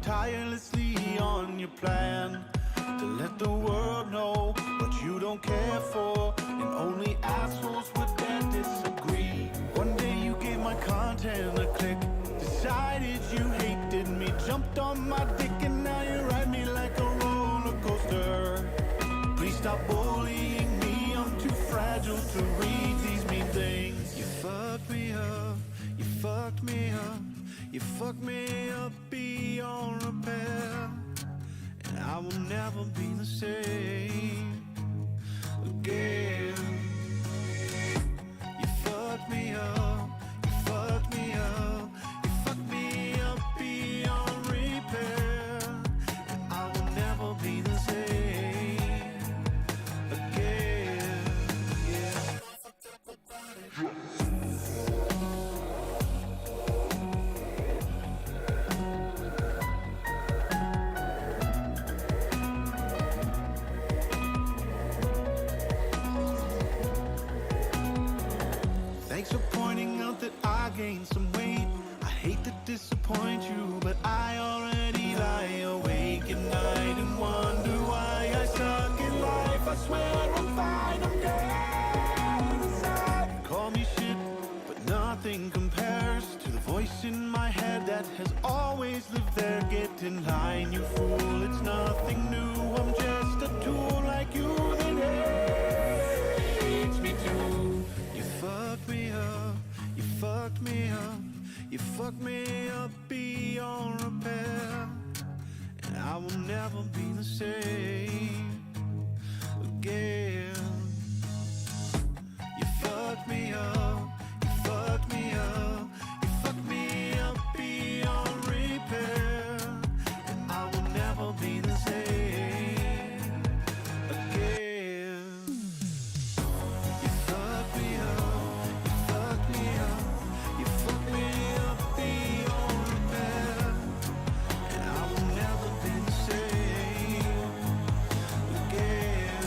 Tirelessly on your plan to let the world know what you don't care for, and only assholes would dare disagree. One day you gave my content a click, decided you hated me, jumped on my dick, and now you ride me like a roller coaster. Please stop bullying me, I'm too fragile to read these mean things. You fucked me up, you fucked me up, you fucked me up beyond repair, and I will never be the same again. You fucked me up, you fucked me up, you fucked me up beyond repair, and I will never be the same again. Yeah. Thanks for pointing out that I gained some weight. I hate to disappoint you, but I already lie awake at night and wonder why I suck in life. I swear I'm fine, I'm dead inside. Call me shit, but nothing compares to the voice in my head that has always lived there. Get in line, you fool, it's nothing new. I'm just a tool like you that hates me too. You fucked me up, you fucked me up, you fucked me up beyond repair, and I will never be the same again. You fucked me up, you fucked me up, you fucked me up beyond repair, and I will never be the same again. You fucked me up, you fucked me up, you fucked me up beyond repair, and I will never be the same again.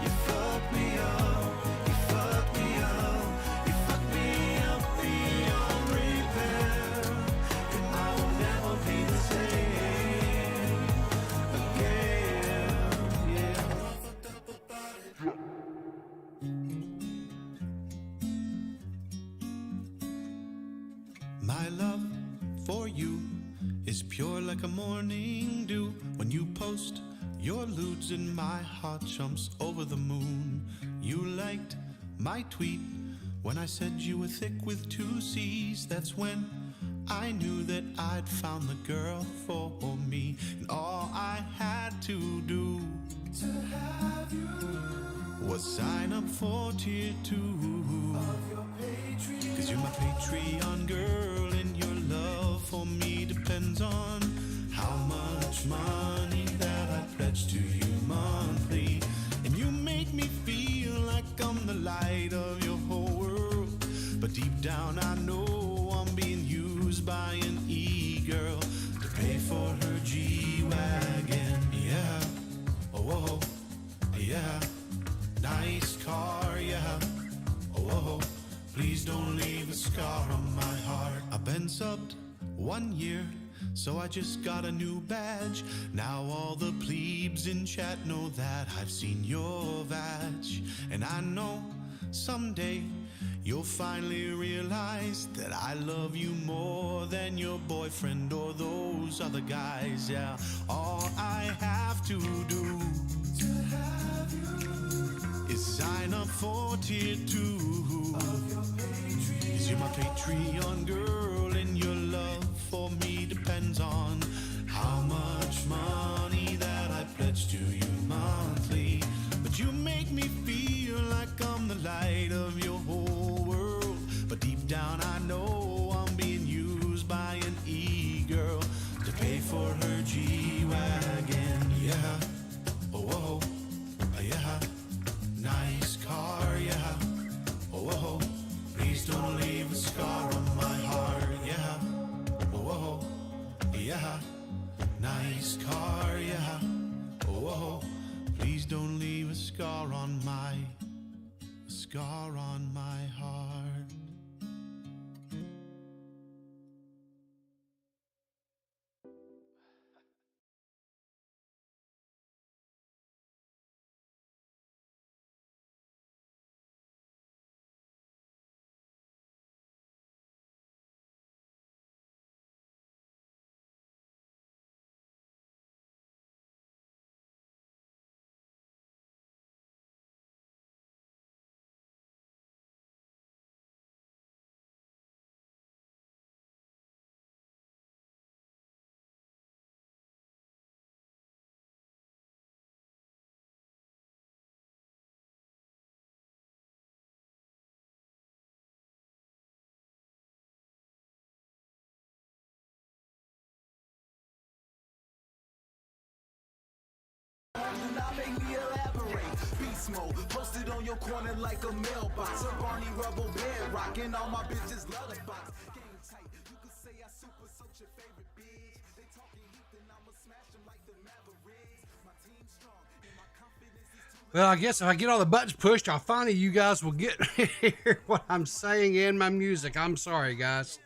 You fucked me up, you fucked me up, you fucked me up beyond repair, and I will never be the same again. Yeah. My love for you is pure like a morning dew. When you post your lewds and my heart jumps over the moon. You liked my tweet when I said you were thick with 2 C's. That's when I knew that I'd found the girl for me, and all I had to do to have you was sign up for tier 2 of your Patreon. 'Cause you're my Patreon girl, and your love for me depends on how much money that I pledge to you monthly. And you make me feel like I'm the light of your whole world, but deep down I know I'm being used by an e-girl to pay for her G-Wagon. Yeah, oh, oh, yeah, nice car, yeah, oh, oh, please don't leave a scar on my heart. I've been subbed 1 year, so I just got a new badge. Now all the plebes in chat know that I've seen your vag, and I know someday you'll finally realize that I love you more than your boyfriend or those other guys. Yeah, all I have to do to have you is sign up for tier 2 of your Patreon. 'Cause 'Cause you're my Patreon girl, and your love for me depends on how much money that I pledge to you monthly. But you make me feel like I'm the light of your whole world. But deep down I know I'm being used by an e-girl to pay for her G-Wagon. Yeah, oh, whoa, yeah, nice car, yeah, oh, whoa, please don't leave a scar on my heart. Yeah, oh, whoa, yeah, nice car, yeah, oh, whoa, please don't leave a scar on my heart. Make me elaborate. Beast mode, posted on your corner like a mailbox. A Barney Rubble bed rocking all my bitches lullabies. Game tight, you could say I super such your favorite bitch. They talking heat, then I'ma smash them like the Mavericks. My team's strong and my confidence is too. Well, I guess if I get all the buttons pushed, I'll finally you guys will get hear what I'm saying in my music. I'm sorry, guys.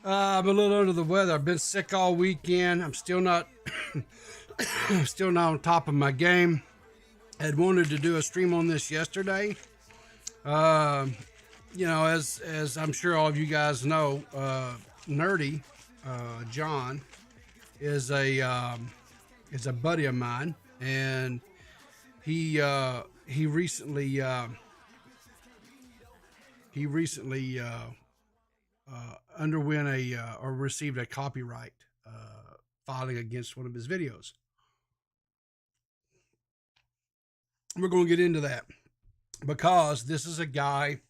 I'm a little under the weather. I've been sick all weekend. I'm still not still not on top of my game. Had wanted to do a stream on this yesterday. As I'm sure all of you guys know, Nerdy John is a buddy of mine, and he recently underwent or received a copyright filing against one of his videos. We're going to get into that because this is a guy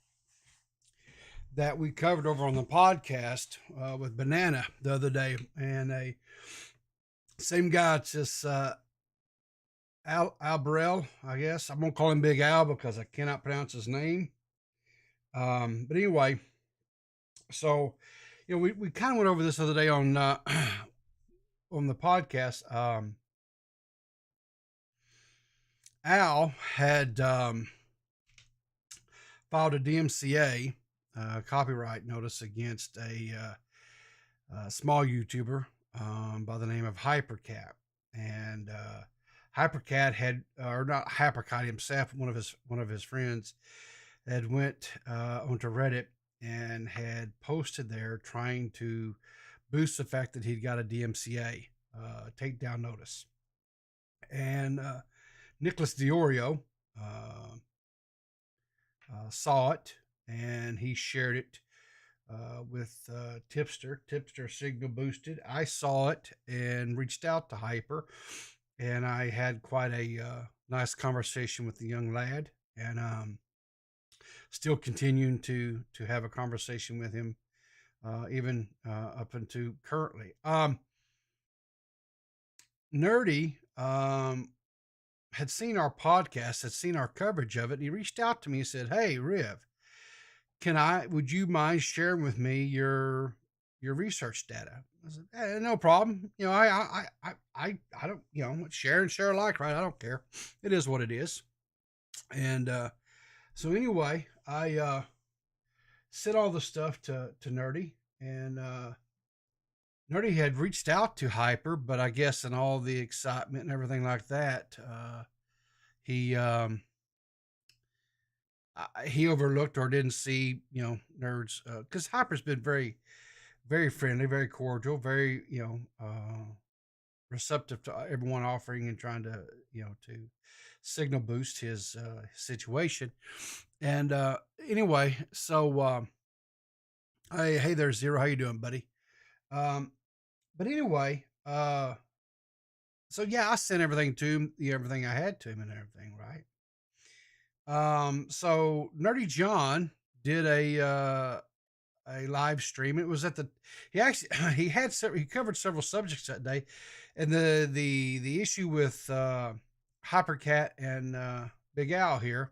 that we covered over on the podcast with Banana the other day, and same guy. It's just Al Burrell, I guess. I'm gonna call him Big Al because I cannot pronounce his name. But anyway, so we kind of went over this other day on on the podcast. Al had filed a DMCA copyright notice against a small YouTuber by the name of Hypercat, and Hypercat had, or not Hypercat himself, one of his friends had went onto Reddit and had posted there trying to boost the fact that he'd got a DMCA takedown notice, and Nicholas Diorio saw it, and he shared it with Tipster. Tipster signal boosted. I saw it and reached out to Hyper, and I had quite a nice conversation with the young lad, and still continuing to have a conversation with him even up until currently. Nerdy had seen our podcast, had seen our coverage of it, and he reached out to me and said, "Hey, Riv, would you mind sharing with me your research data?" I said, "Hey, no problem. I don't, share and share alike, right? I don't care. It is what it is." And so anyway, I sent all the stuff to Nerdy, and Nerdy had reached out to Hyper, but I guess in all the excitement and everything like that, he overlooked or didn't see, Nerds, because Hyper's been very, very friendly, very cordial, very, receptive to everyone offering and trying to, to signal boost his situation. And anyway, so Hey there, Zero. How you doing, buddy? Um, but anyway, so yeah, I sent everything to him, everything I had to him, and everything, right? So Nerdy John did a live stream. It was at the he actually he covered several subjects that day, and the issue with Hypercat and Big Al here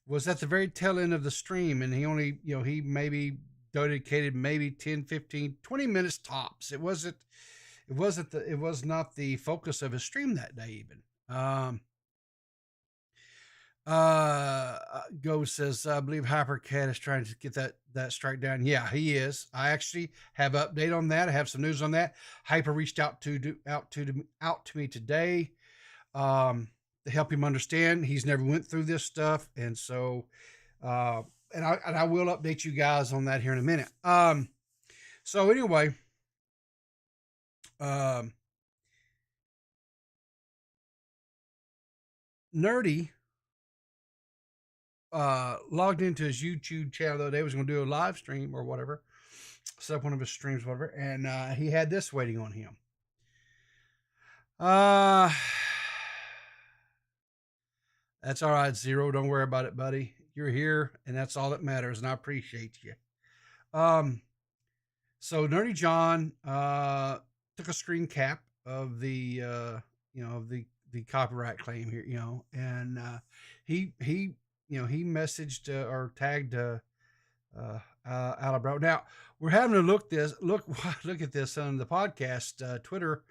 was at the very tail end of the stream, and he only, he maybe dedicated maybe 10, 15, 20 minutes tops. It was not the focus of his stream that day even. Go says, I believe Hypercat is trying to get that strike down. Yeah, he is. I actually have update on that. I have some news on that. Hyper reached out to me today, to help him understand. He's never went through this stuff, and so and I will update you guys on that here in a minute. So anyway, Nerdy logged into his YouTube channel the other day. He was going to do a live stream or whatever, set up one of his streams, whatever, and he had this waiting on him. That's all right, Zero. Don't worry about it, buddy. You're here, and that's all that matters, and I appreciate you. So Nerdy John took a screen cap of the of the copyright claim here, and he he messaged or tagged Alabro. Now we're having to look at this on the podcast Twitter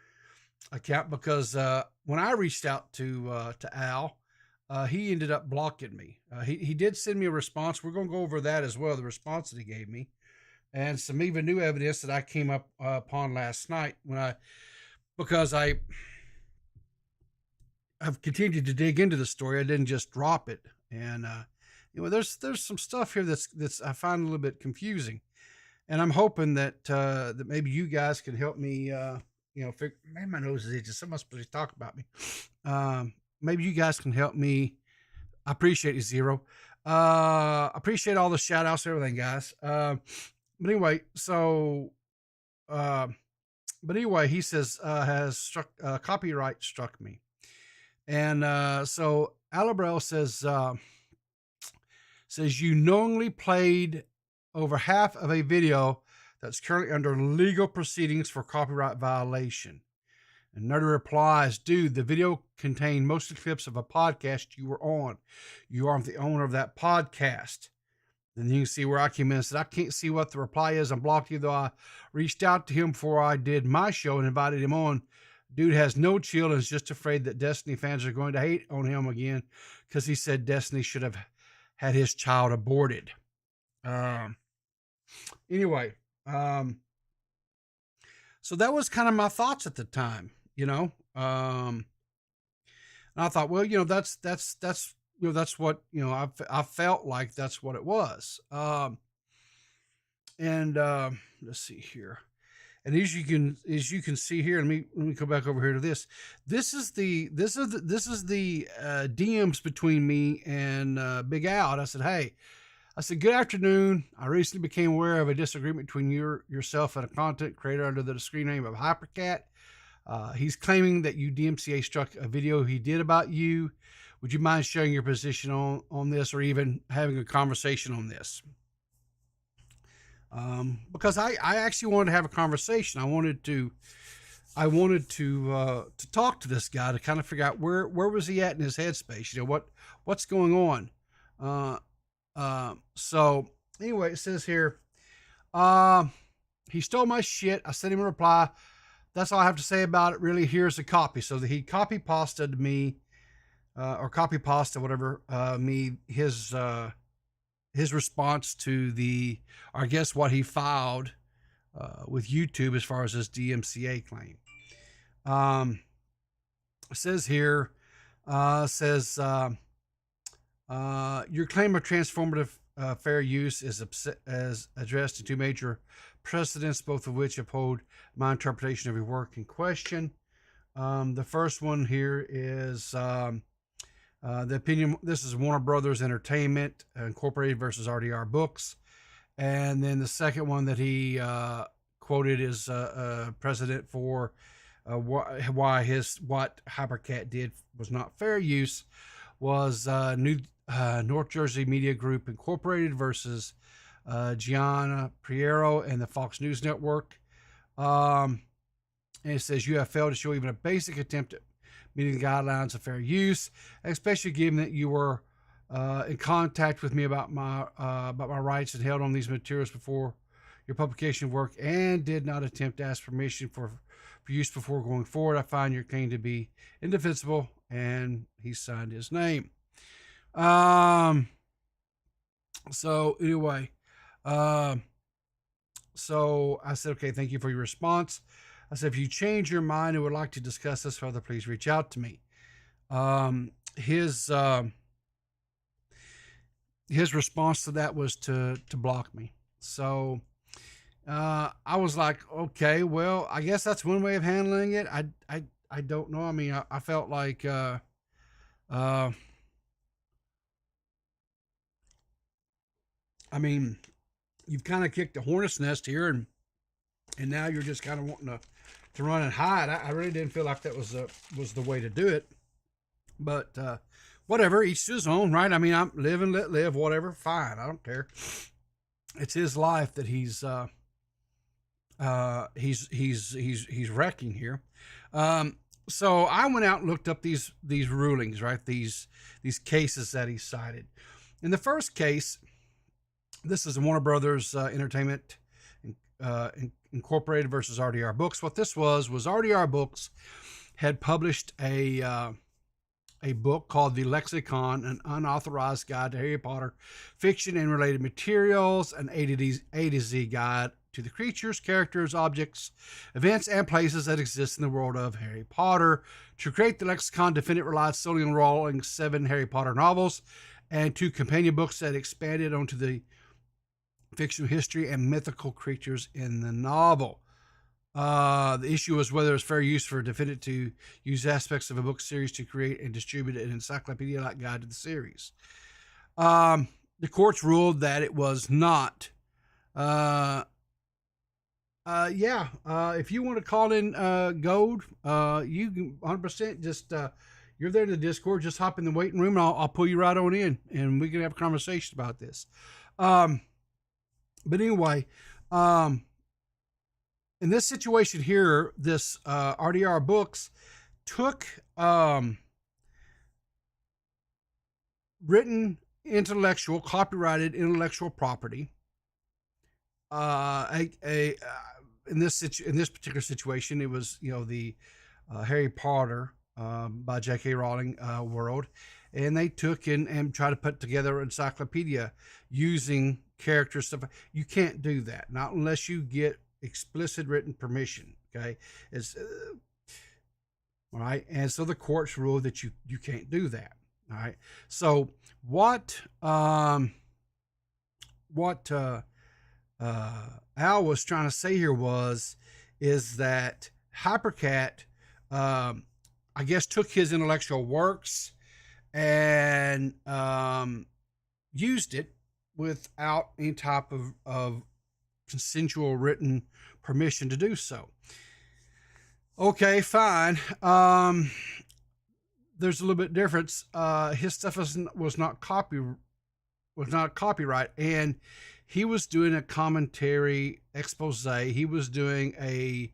account, because when I reached out to Al, he ended up blocking me. He did send me a response. We're going to go over that as well, the response that he gave me, and some even new evidence that I came up upon last night because I've continued to dig into the story. I didn't just drop it, and there's some stuff here that's I find a little bit confusing, and I'm hoping that that maybe you guys can help me. Man, my nose is itching. Someone's supposed to talk about me. Maybe you guys can help me. I appreciate you, Zero. Appreciate all the shout outs, everything, guys. But anyway, he says, has struck, copyright struck me. And so Alabrel says you knowingly played over half of a video that's currently under legal proceedings for copyright violation. And Nerdy replies, dude, the video contained mostly clips of a podcast you were on. You aren't the owner of that podcast. Then you can see where I came in and said, I can't see what the reply is. I'm blocked you, though I reached out to him before I did my show and invited him on. Dude has no chill and is just afraid that Destiny fans are going to hate on him again because he said Destiny should have had his child aborted. Anyway, so that was kind of my thoughts at the time, and I thought, well, that's what, I felt like that's what it was. And let's see here. And as you can see here, let me go back over here to this. This is the DMs between me and Big Al. And I said, hey, good afternoon. I recently became aware of a disagreement between yourself and a content creator under the screen name of Hypercat. He's claiming that you DMCA struck a video he did about you. Would you mind sharing your position on this, or even having a conversation on this? Because I actually wanted to have a conversation. I wanted to talk to this guy to kind of figure out where was he at in his headspace. What's going on. So anyway, it says here, he stole my shit. I sent him a reply. That's all I have to say about it. Really, here's a copy. So he copy pasted me, or copy pasta, whatever, me, his response to I guess what he filed, with YouTube as far as his DMCA claim. It says here, your claim of transformative fair use is addressed to two major precedents, both of which uphold my interpretation of your work in question. The first one here is the opinion. This is Warner Brothers Entertainment Incorporated versus RDR Books, And then the second one that he quoted is president for what Hypercat did was not fair use was North Jersey Media Group Incorporated versus Gianna Priero and the Fox News Network. And it says you have failed to show even a basic attempt at meeting the guidelines of fair use, especially given that you were in contact with me about my rights and held on these materials before your publication of work and did not attempt to ask permission for use before going forward. I find your claim to be indefensible, and he signed his name. So anyway, so I said, okay, thank you for your response. I said, if you change your mind and would like to discuss this further, please reach out to me. His response to that was to block me. So I was like, okay, well, I guess that's one way of handling it. I don't know. I mean, I felt like I mean, you've kind of kicked the hornet's nest here, and now you're just kind of wanting to run and hide. I really didn't feel like that was the way to do it, but whatever, each to his own, right? I mean, I'm live and let live, whatever, fine, I don't care. It's his life that he's wrecking here. So I went out and looked up these rulings, right? These cases that he cited. In the first case, this is Warner Brothers Entertainment Incorporated versus RDR Books. What this was RDR Books had published a book called The Lexicon, an unauthorized guide to Harry Potter fiction and related materials, an A to Z guide to the creatures, characters, objects, events, and places that exist in the world of Harry Potter. To create the lexicon, defendant relied solely on Rowling's 7 Harry Potter novels and 2 companion books that expanded onto the fictional history and mythical creatures in the novel. The issue was whether it's fair use for a defendant to use aspects of a book series to create and distribute an encyclopedia-like guide to the series. The courts ruled that it was not. If you want to call in Gold, you can 100% just you're there in the Discord. Just hop in the waiting room, and I'll pull you right on in, and we can have a conversation about this. But anyway, in this situation here, this RDR Books took written copyrighted intellectual property. In this particular situation, it was the Harry Potter by J.K. Rowling world, and they took and tried to put together an encyclopedia using character stuff. You can't do that, not unless you get explicit written permission. Okay, it's all right, and so the courts ruled that you can't do that. All right, so what Al was trying to say here is that Hypercat, I guess, took his intellectual works and used it without any type of consensual written permission to do so. Okay, fine. There's a little bit difference. His stuff was not copyright, and he was doing a commentary expose. He was doing a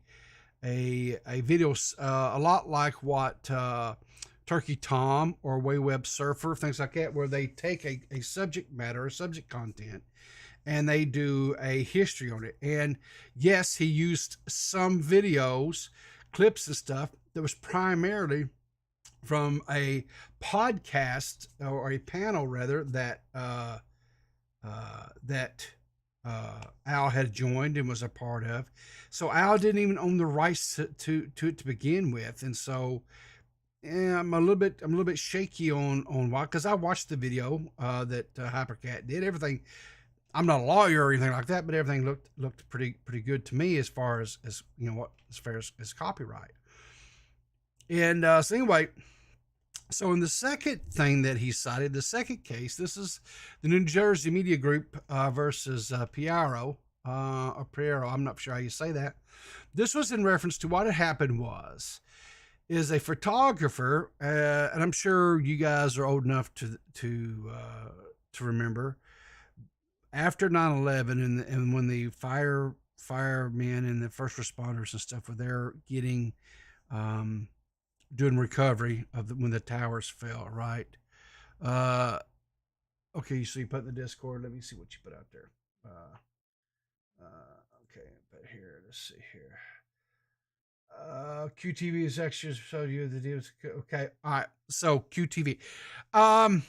video a lot like what Turkey Tom or Wayweb Surfer, things like that, where they take a subject matter, a subject content, and they do a history on it. And yes, he used some videos, clips and stuff that was primarily from a podcast or a panel rather that Al had joined and was a part of. So Al didn't even own the rights to it to begin with, and so I'm a little bit shaky on why, because I watched the video that Hypercat did. Everything. I'm not a lawyer or anything like that, but everything looked pretty good to me as far as as far as copyright. And so anyway, So in the second thing that he cited, the second case, this is the New Jersey Media Group versus Piero, or Piero, I'm not sure how you say that. This was in reference to what had happened is a photographer, and I'm sure you guys are old enough to remember, after 9/11 and when the firemen and the first responders and stuff were there getting um, doing recovery of when the towers fell, right? Uh, okay, so you put in the Discord. Let me see what you put out there. Okay, but here, let's see here. QTV is extra, so you the deals. Okay, all right. So QTV, um,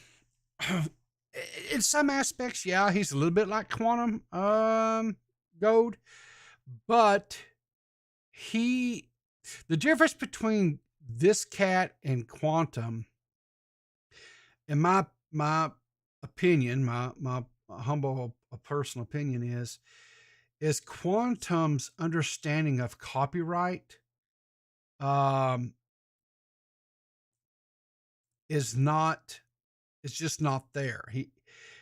in some aspects, yeah, he's a little bit like Quantum Gold, but he, the difference between this cat and Quantum, in my opinion, my humble personal opinion is Quantum's understanding of copyright um is not, it's just not there.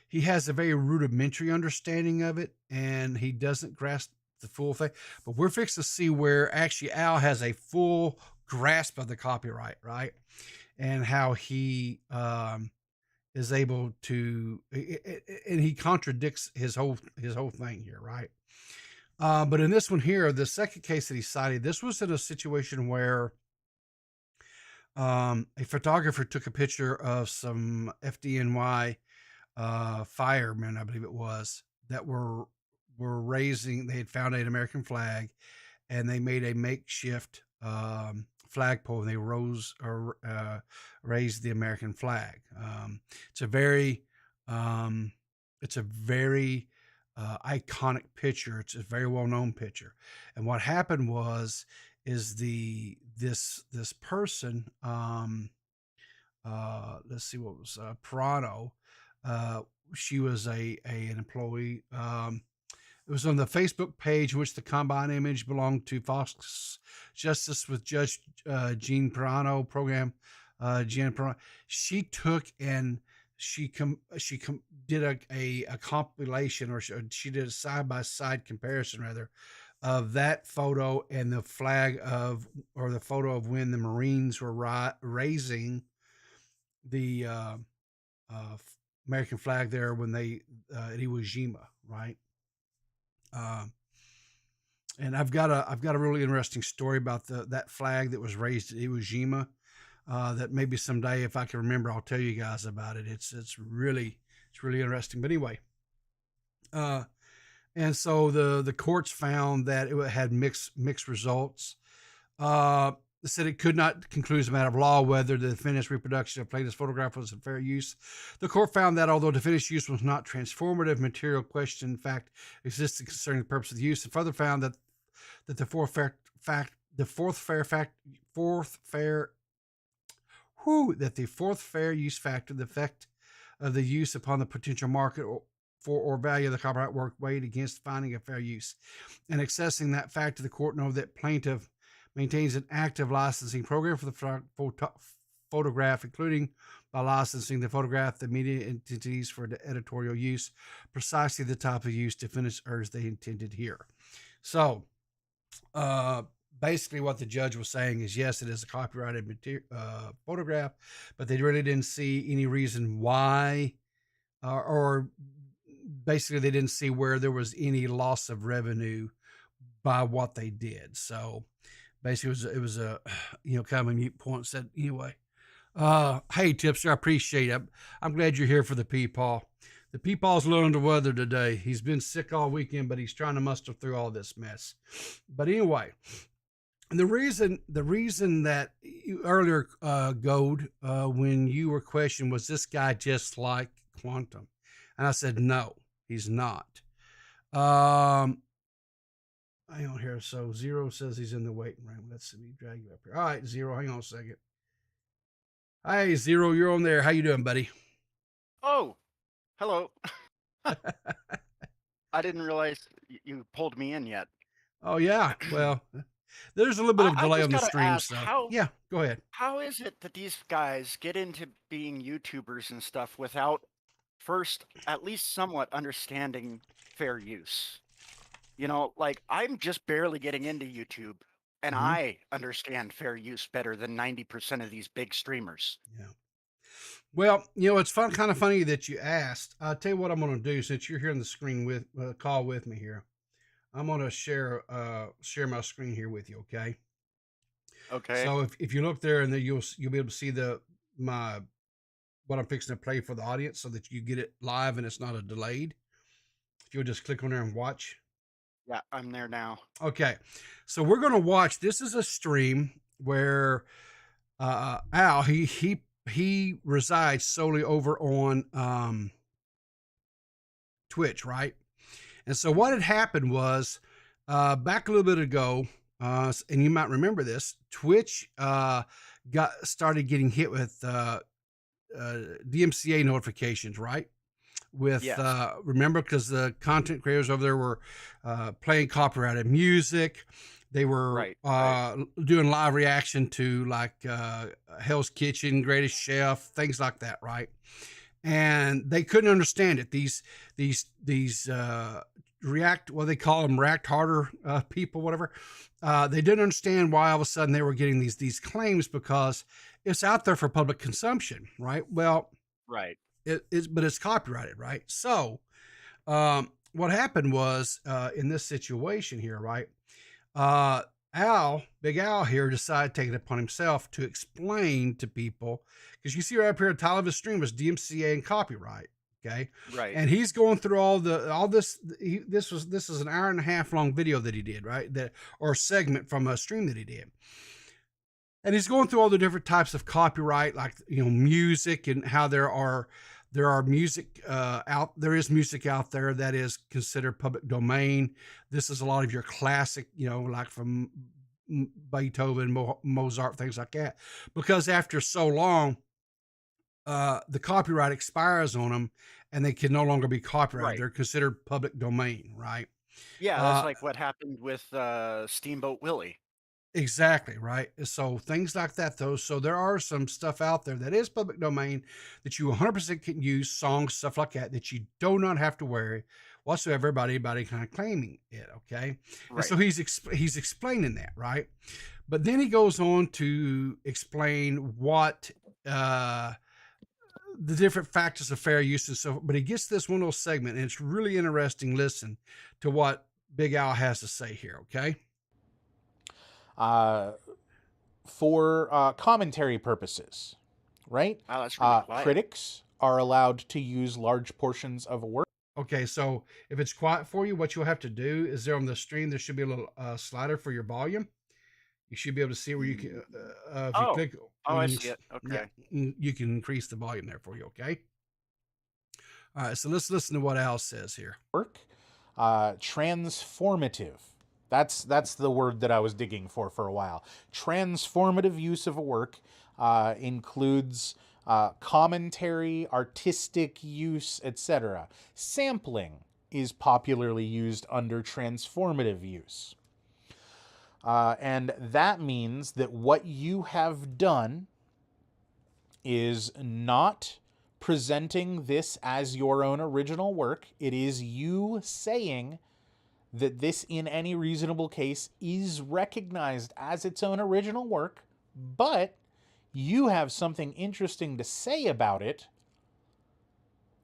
He has a very rudimentary understanding of it, and he doesn't grasp the full thing. But we're fixing to see where actually Al has a full grasp of the copyright, right? And how he is able to, and he contradicts his whole thing here, right? But in this one here, the second case that he cited, this was in a situation where a photographer took a picture of some FDNY firemen, I believe it was, that were raising. They had found an American flag, and they made a makeshift flagpole, and they raised the American flag. It's a very it's a very iconic picture. It's a very well known picture. And what happened is this person, let's see, what was Prado. She was an employee. It was on the Facebook page, which the combine image belonged to Fox Justice with Judge Jean Pirano program. Jean Pirano. She took and she did a compilation, or she did a side by side comparison rather, of that photo and the flag of, or the photo of when the Marines were raising the American flag there when they at Iwo Jima, right? And I've got a really interesting story about that flag that was raised at Iwo Jima. That maybe someday, if I can remember, I'll tell you guys about it. It's really interesting. But anyway, and so the courts found that it had mixed results. They said it could not conclude as a matter of law whether the defendant's reproduction of plaintiff's photograph was in fair use. The court found that although defendant's use was not transformative, material question in fact existed concerning the purpose of the use, and further found that the fourth fair use factor, the effect of the use upon the potential market or value of the copyright work, weighed against finding a fair use. And accessing that factor, the court noted that plaintiff maintains an active licensing program for the photograph, including by licensing the photograph the media entities for the editorial use, precisely the type of use defendants urged they intended here. So, basically what the judge was saying is, yes, it is a copyrighted photograph, but they really didn't see any reason why, or basically they didn't see where there was any loss of revenue by what they did. So basically it was a kind of a mute point. Said anyway, hey Tipster, I appreciate it. I'm glad you're here for the Peepaw. The Peepaw's a little under weather today. He's been sick all weekend, but he's trying to muster through all this mess. But anyway, the reason that you earlier, Gold, when you were questioned, was this guy just like Quantum? And I said, no, he's not. Hang on here. So Zero says he's in the waiting room. Let's see me drag you up here. All right, Zero, hang on a second. Hey, Zero, you're on there. How you doing, buddy? Oh, hello. I didn't realize you pulled me in yet. Oh yeah. Well, There's a little bit of I delay just on the gotta stream, ask, so yeah, go ahead. how is it that these guys get into being YouTubers and stuff without first at least somewhat understanding fair use? You know, like I'm just barely getting into YouTube, and hmm I understand fair use better than 90% of these big streamers. Yeah. Well, it's kind of funny that you asked. I'll tell you what I'm going to do since you're here on the screen with call with me here. I'm going to share my screen here with you. Okay. Okay. So if you look there and then you'll be able to see my what I'm fixing to play for the audience so that you get it live and it's not a delayed. If you'll just click on there and watch. Yeah, I'm there now. Okay. So we're going to watch. This is a stream where Al he resides solely over on Twitch, right? And so what had happened was back a little bit ago, and you might remember this, Twitch started getting hit with DMCA notifications, right? With Yes. remember, because the content creators over there were playing copyrighted music. They were doing live reaction to like Hell's Kitchen, Greatest Chef, things like that, right? And they couldn't understand it. These they call them react harder people, whatever. They didn't understand why all of a sudden they were getting these claims because it's out there for public consumption, right? Well, Right. but it's copyrighted, right? So what happened was in this situation here, right? Big Al here decided to take it upon himself to explain to people, because you see right up here, the title of his stream was DMCA and copyright. Okay. Right. And he's going through all this. This is an hour and a half long video that he did, right? Or segment from a stream that he did. And he's going through all the different types of copyright, like, music, and how there is music out there that is considered public domain. This is a lot of your classic, like from Beethoven, Mozart, things like that, because after so long, the copyright expires on them and they can no longer be copyrighted. Right. They're considered public domain, right? Yeah, that's like what happened with Steamboat Willie. Exactly, right? So things like that, though. So there are some stuff out there that is public domain that you 100% can use, songs, stuff like that you do not have to worry whatsoever about anybody kind of claiming it, okay? Right. And so he's explaining that, right? But then he goes on to explain what the different factors of fair use and so. But he gets this one little segment, and it's really interesting. Listen to what Big Al has to say here, okay? For commentary purposes, right? Oh, that's really quiet. Critics are allowed to use large portions of a work. Okay, so if it's quiet for you, what you'll have to do is there on the stream, there should be a little slider for your volume. You should be able to see where you can, if you click. I see it. Okay. Yeah, you can increase the volume there for you, okay? All right, so let's listen to what Al says here. Work, transformative. That's the word that I was digging for a while. Transformative use of a work includes commentary, artistic use, etc. Sampling is popularly used under transformative use. And that means that what you have done is not presenting this as your own original work. It is you saying that this, in any reasonable case, is recognized as its own original work, but you have something interesting to say about it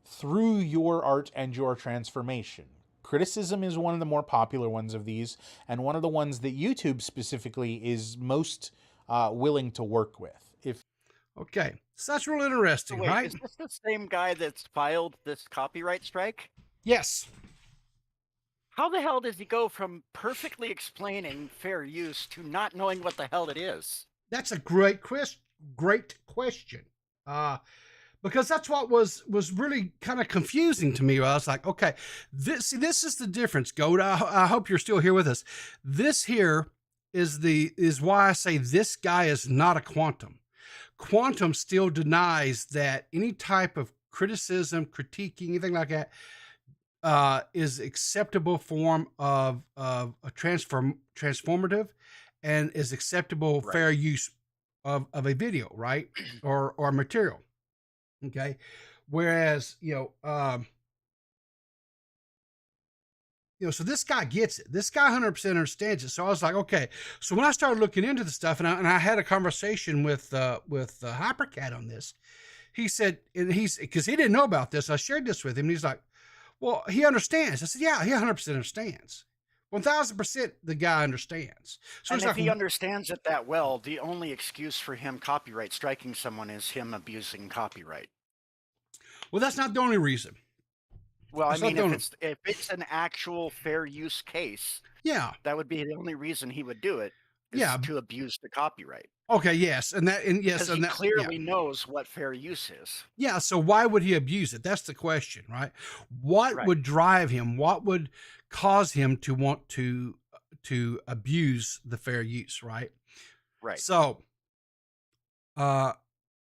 through your art and your transformation. Criticism is one of the more popular ones of these, and one of the ones that YouTube specifically is most willing to work with. Okay, so that's real interesting, Wait, right? is this the same guy that's filed this copyright strike? Yes. How the hell does he go from perfectly explaining fair use to not knowing what the hell it is? That's a great question. Because that's what was really kind of confusing to me. I was like, okay, this is the difference, Goat. I hope you're still here with us. This here is why I say this guy is not a quantum. Quantum still denies that any type of criticism, critiquing, anything like that is acceptable form of a transformative and is acceptable Right. fair use of a video, right? or material. Okay. Whereas, so this guy gets it. This guy 100% understands it. So I was like, okay. So when I started looking into the stuff, and I had a conversation with Hypercat on this, he said, and because he didn't know about this, I shared this with him. And he's like, well, he understands. I said, yeah, he 100% understands. 1000% the guy understands. So And he's if like, he understands it that well, the only excuse for him copyright striking someone is him abusing copyright. well, that's not the only reason. Well, I That's not mean, the only- if it's an actual fair use case, Yeah. that would be the only reason he would do it. Is Yeah. to abuse the copyright. Okay. Yes. And yes. Because And he that clearly knows what fair use is. Yeah. So why would he abuse it? That's the question, right? What Right. would drive him? What would cause him to want to abuse the fair use, right? Right. So,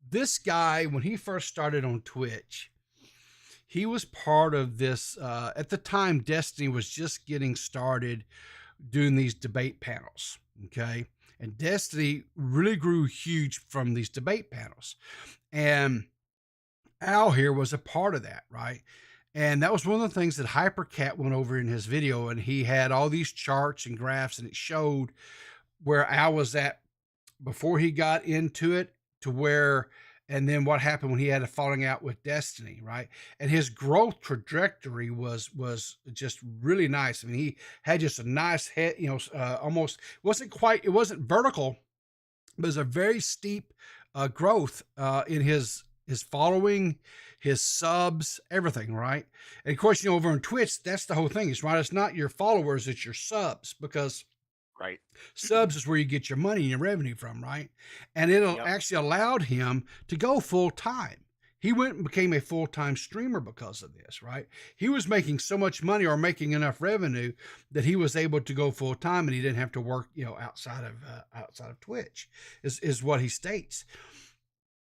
this guy, when he first started on Twitch, he was part of this. At the time, Destiny was just getting started doing these debate panels. Okay. And Destiny really grew huge from these debate panels. And Al here was a part of that, right? And that was one of the things that Hypercat went over in his video. And he had all these charts and graphs, and it showed where Al was at before he got into it to where, and then what happened when he had a falling out with Destiny, right? And his growth trajectory was just really nice. I mean, he had just a nice head, almost it wasn't vertical, but it was a very steep growth in his following, his subs, everything, right? And of course, over on Twitch, that's the whole thing. It's right. It's not your followers, it's your subs, because Right. subs is where you get your money and your revenue from, right? And it actually allowed him to go full time. He went and became a full-time streamer because of this, right? He was making so much money or making enough revenue that he was able to go full time, and he didn't have to work, outside of Twitch, is what he states.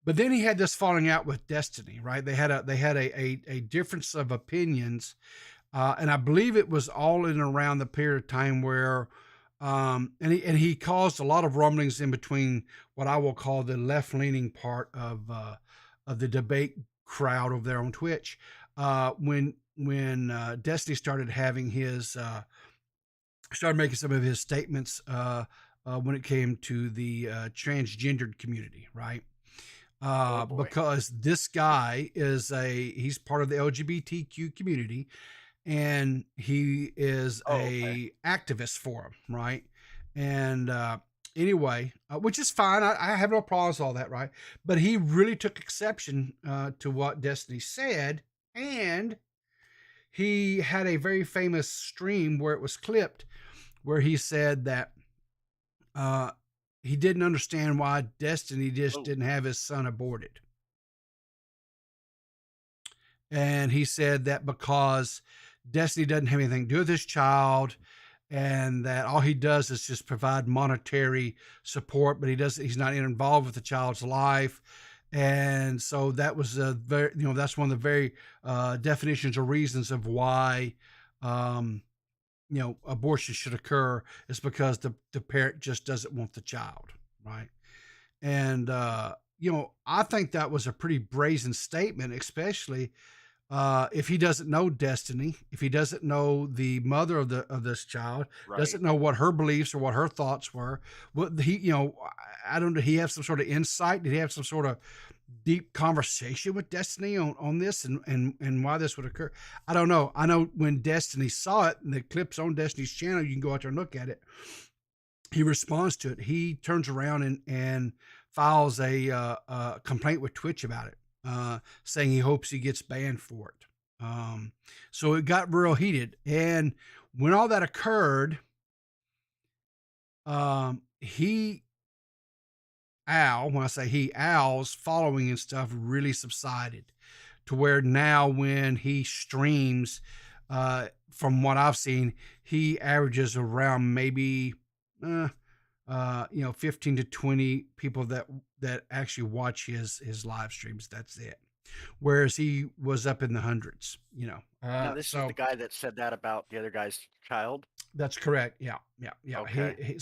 But then he had this falling out with Destiny, right? They had a difference of opinions, and I believe it was all in and around the period of time where, and he caused a lot of rumblings in between what I will call the left-leaning part of the debate crowd over there on Twitch. When Destiny started having started making some of his statements when it came to the transgendered community, right? Because this guy he's part of the LGBTQ community, and he is a activist for him, right? And anyway, which is fine. I have no problems with all that, right? But he really took exception to what Destiny said, and he had a very famous stream where it was clipped, where he said that he didn't understand why Destiny just didn't have his son aborted. And he said that because Destiny doesn't have anything to do with his child, and that all he does is just provide monetary support, but he's not involved with the child's life. And so that was that's one of the very definitions or reasons of why abortion should occur, is because the parent just doesn't want the child, right? And I think that was a pretty brazen statement, especially if he doesn't know Destiny, if he doesn't know the mother of this child, doesn't know what her beliefs or what her thoughts were. What I don't know. Did he have some sort of insight? Did he have some sort of deep conversation with Destiny on this and why this would occur? I don't know. I know when Destiny saw it, and the clips on Destiny's channel, you can go out there and look at it. He responds to it. He turns around and files a complaint with Twitch about it, saying he hopes he gets banned for it. So it got real heated. And when all that occurred, Al's following and stuff really subsided to where now when he streams, from what I've seen, he averages around maybe, 15 to 20 people that actually watch his live streams. That's it. Whereas he was up in the hundreds, Now, this is the guy that said that about the other guy's child. That's correct. Yeah. Okay.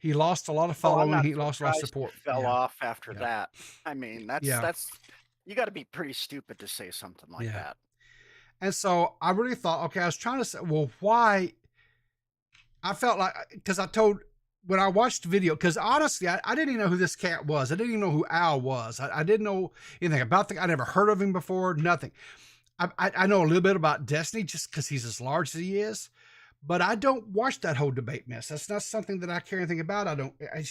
He lost a lot of Oh, I'm following. not He lost a lot of surprised he support. fell Yeah. off after Yeah. that. I mean, Yeah. that's you got to be pretty stupid to say something like Yeah. that. And so I really thought, okay, I was trying to say, well, why? I felt like, because when I watched the video, because honestly, I didn't even know who this cat was. I didn't even know who Al was. I didn't know anything about I never heard of him before, nothing. I know a little bit about Destiny just because he's as large as he is, but I don't watch that whole debate mess. That's not something that I care anything about. I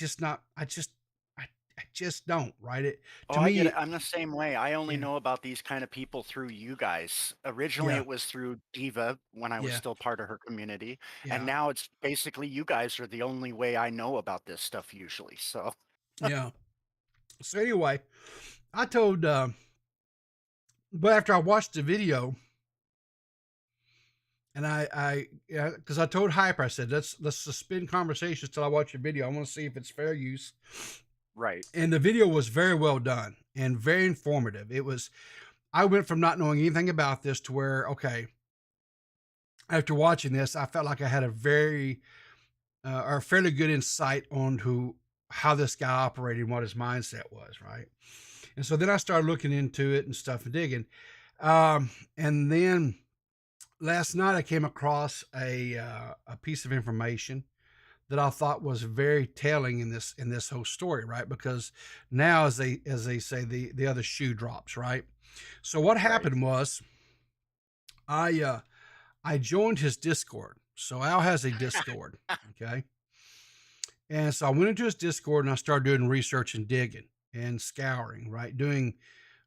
just don't, right? Oh, To I get me, it. I'm the same way. I only yeah, know about these kind of people through you guys. Originally, yeah, it was through Diva when I was yeah, still part of her community. And yeah, now it's basically you guys are the only way I know about this stuff usually. So, yeah. So anyway, I told, but after I watched the video, and because I told Hyper, I said, let's suspend conversations till I watch your video. I want to see if it's fair use. right. And the video was very well done and very informative. I went from not knowing anything about this to where, okay, after watching this, I felt like I had a or fairly good insight on how this guy operated and what his mindset was, right? And so then I started looking into it and stuff and digging. And then last night I came across a piece of information that I thought was very telling in this whole story, right? Because now, as they say, the other shoe drops, right? So what Right. happened was, I joined his Discord. So Al has a Discord, okay, and so I went into his Discord and I started doing research and digging and scouring, right, doing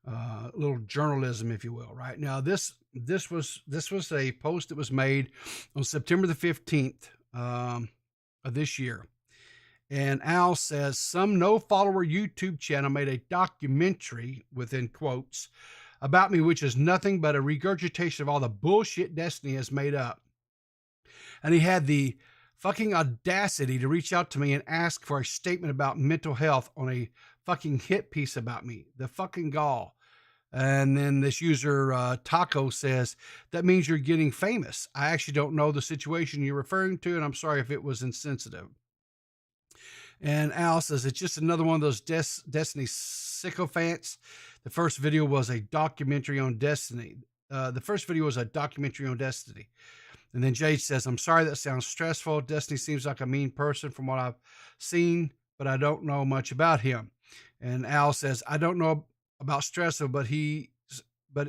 a little journalism, if you will, right. Now this was a post that was made on September the 15th of this year. And Al says, some no follower YouTube channel made a documentary, within quotes, about me, which is nothing but a regurgitation of all the bullshit Destiny has made up. And he had the fucking audacity to reach out to me and ask for a statement about mental health on a fucking hit piece about me. The fucking gall. And then this user, Taco, says, that means you're getting famous. I actually don't know the situation you're referring to, and I'm sorry if it was insensitive. And Al says, it's just another one of those Destiny sycophants. The first video was a documentary on Destiny. And then Jade says, I'm sorry that sounds stressful. Destiny seems like a mean person from what I've seen, but I don't know much about him. And Al says, I don't know about stressful, but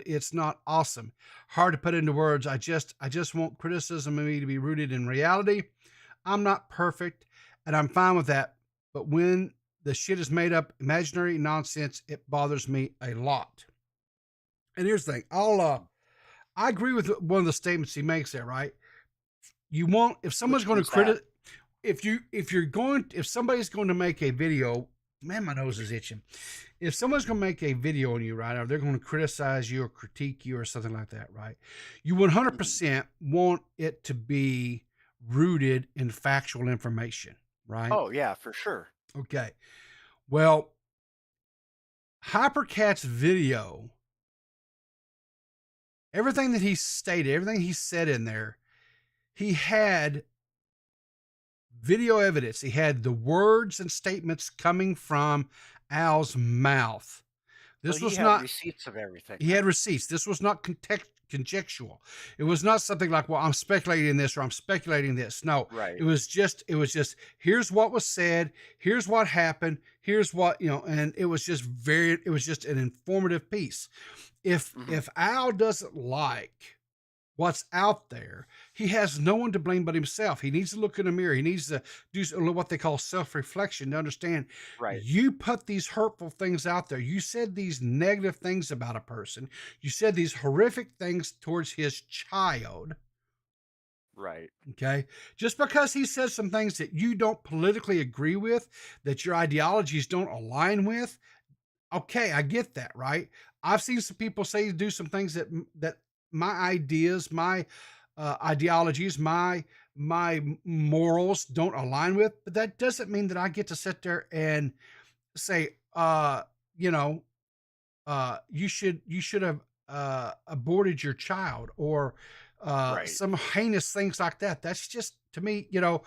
it's not awesome. Hard to put into words. I just want criticism of me to be rooted in reality. I'm not perfect, and I'm fine with that. But when the shit is made up imaginary nonsense, it bothers me a lot. And here's the thing. I agree with one of the statements he makes there, right? If someone's going to criticize, if somebody's going to make a video, man, my nose is itching. If someone's going to make a video on you, right, or they're going to criticize you or critique you or something like that, right, you 100% want it to be rooted in factual information, right? Oh, yeah, for sure. Okay. Well, Hypercat's video, everything that he stated, everything he said in there, he had video evidence. He had the words and statements coming from Al's mouth. This was not receipts of everything. He had receipts. This was not conjectural. It was not something like, well, I'm speculating this or I'm speculating this. No, Right. It was just, here's what was said. Here's what happened. Here's what, and it was just an informative piece. If Al doesn't like what's out there, he has no one to blame but himself. He needs to look in the mirror. He needs to do what they call self-reflection to understand, Right. You put these hurtful things out there. You said these negative things about a person. You said these horrific things towards his child. Right. Okay. Just because he says some things that you don't politically agree with, that your ideologies don't align with. Okay. I get that. Right. I've seen some people do some things that my ideas, my ideologies, my morals don't align with, but that doesn't mean that I get to sit there and say, you should have aborted your child, or Right. some heinous things like that. That's just, to me, and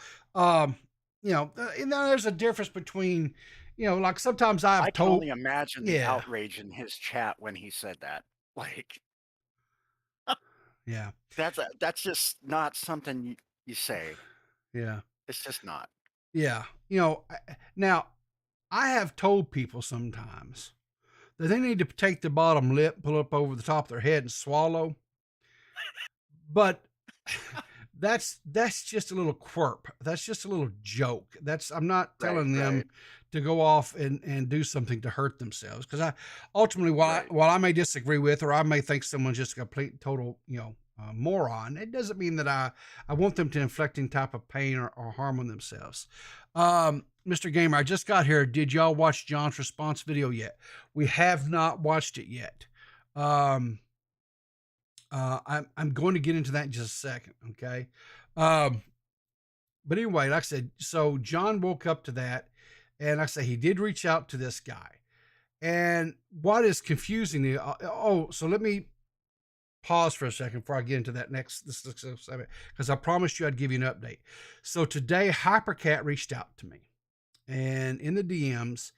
there's a difference between, like sometimes I I've can told, only imagine the yeah, outrage in his chat when he said that. Like, yeah, that's just not something you say. yeah, It's just not. yeah. Now I have told people sometimes that they need to take the bottom lip, pull up over the top of their head, and swallow. But that's just a little quirp. That's just a little joke. I'm not Right, telling them right, to go off and do something to hurt themselves. Because I ultimately, while I may disagree with, or I may think someone's just a complete total, moron, it doesn't mean that I want them to inflict any type of pain or harm on themselves. Mr. Gamer, I just got here. Did y'all watch John's response video yet? We have not watched it yet. I'm going to get into that in just a second. Okay. But anyway, like I said, so John woke up to that, and like I say, he did reach out to this guy. And what is confusing me? So let me pause for a second before I get into that next segment, because I promised you I'd give you an update. So today, Hypercat reached out to me, and in the DMs,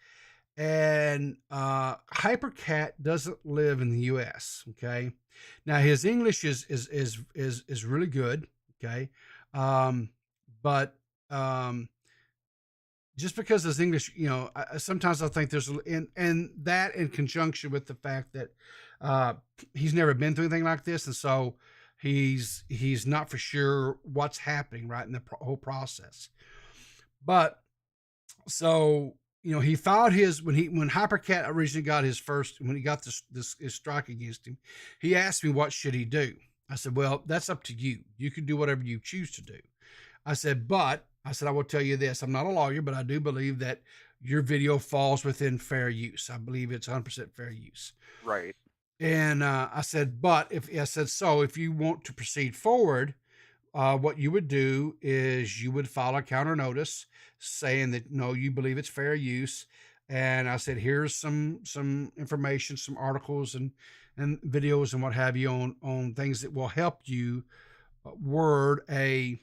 and Hypercat doesn't live in the U.S. Okay, now his English is really good. Okay, but just because his English, sometimes I think there's and that in conjunction with the fact that he's never been through anything like this, and so he's not for sure what's happening right in the whole process. But so he filed his when Hypercat originally got his first, when he got this strike against him, he asked me what should he do. I said, well, that's up to you. You can do whatever you choose to do. I said, I will tell you this. I'm not a lawyer, but I do believe that your video falls within fair use. I believe it's 100% fair use. right. And I said, if you want to proceed forward, what you would do is you would file a counter notice saying that, no, you believe it's fair use. And I said, here's some information, some articles and videos and what have you on things that will help you word a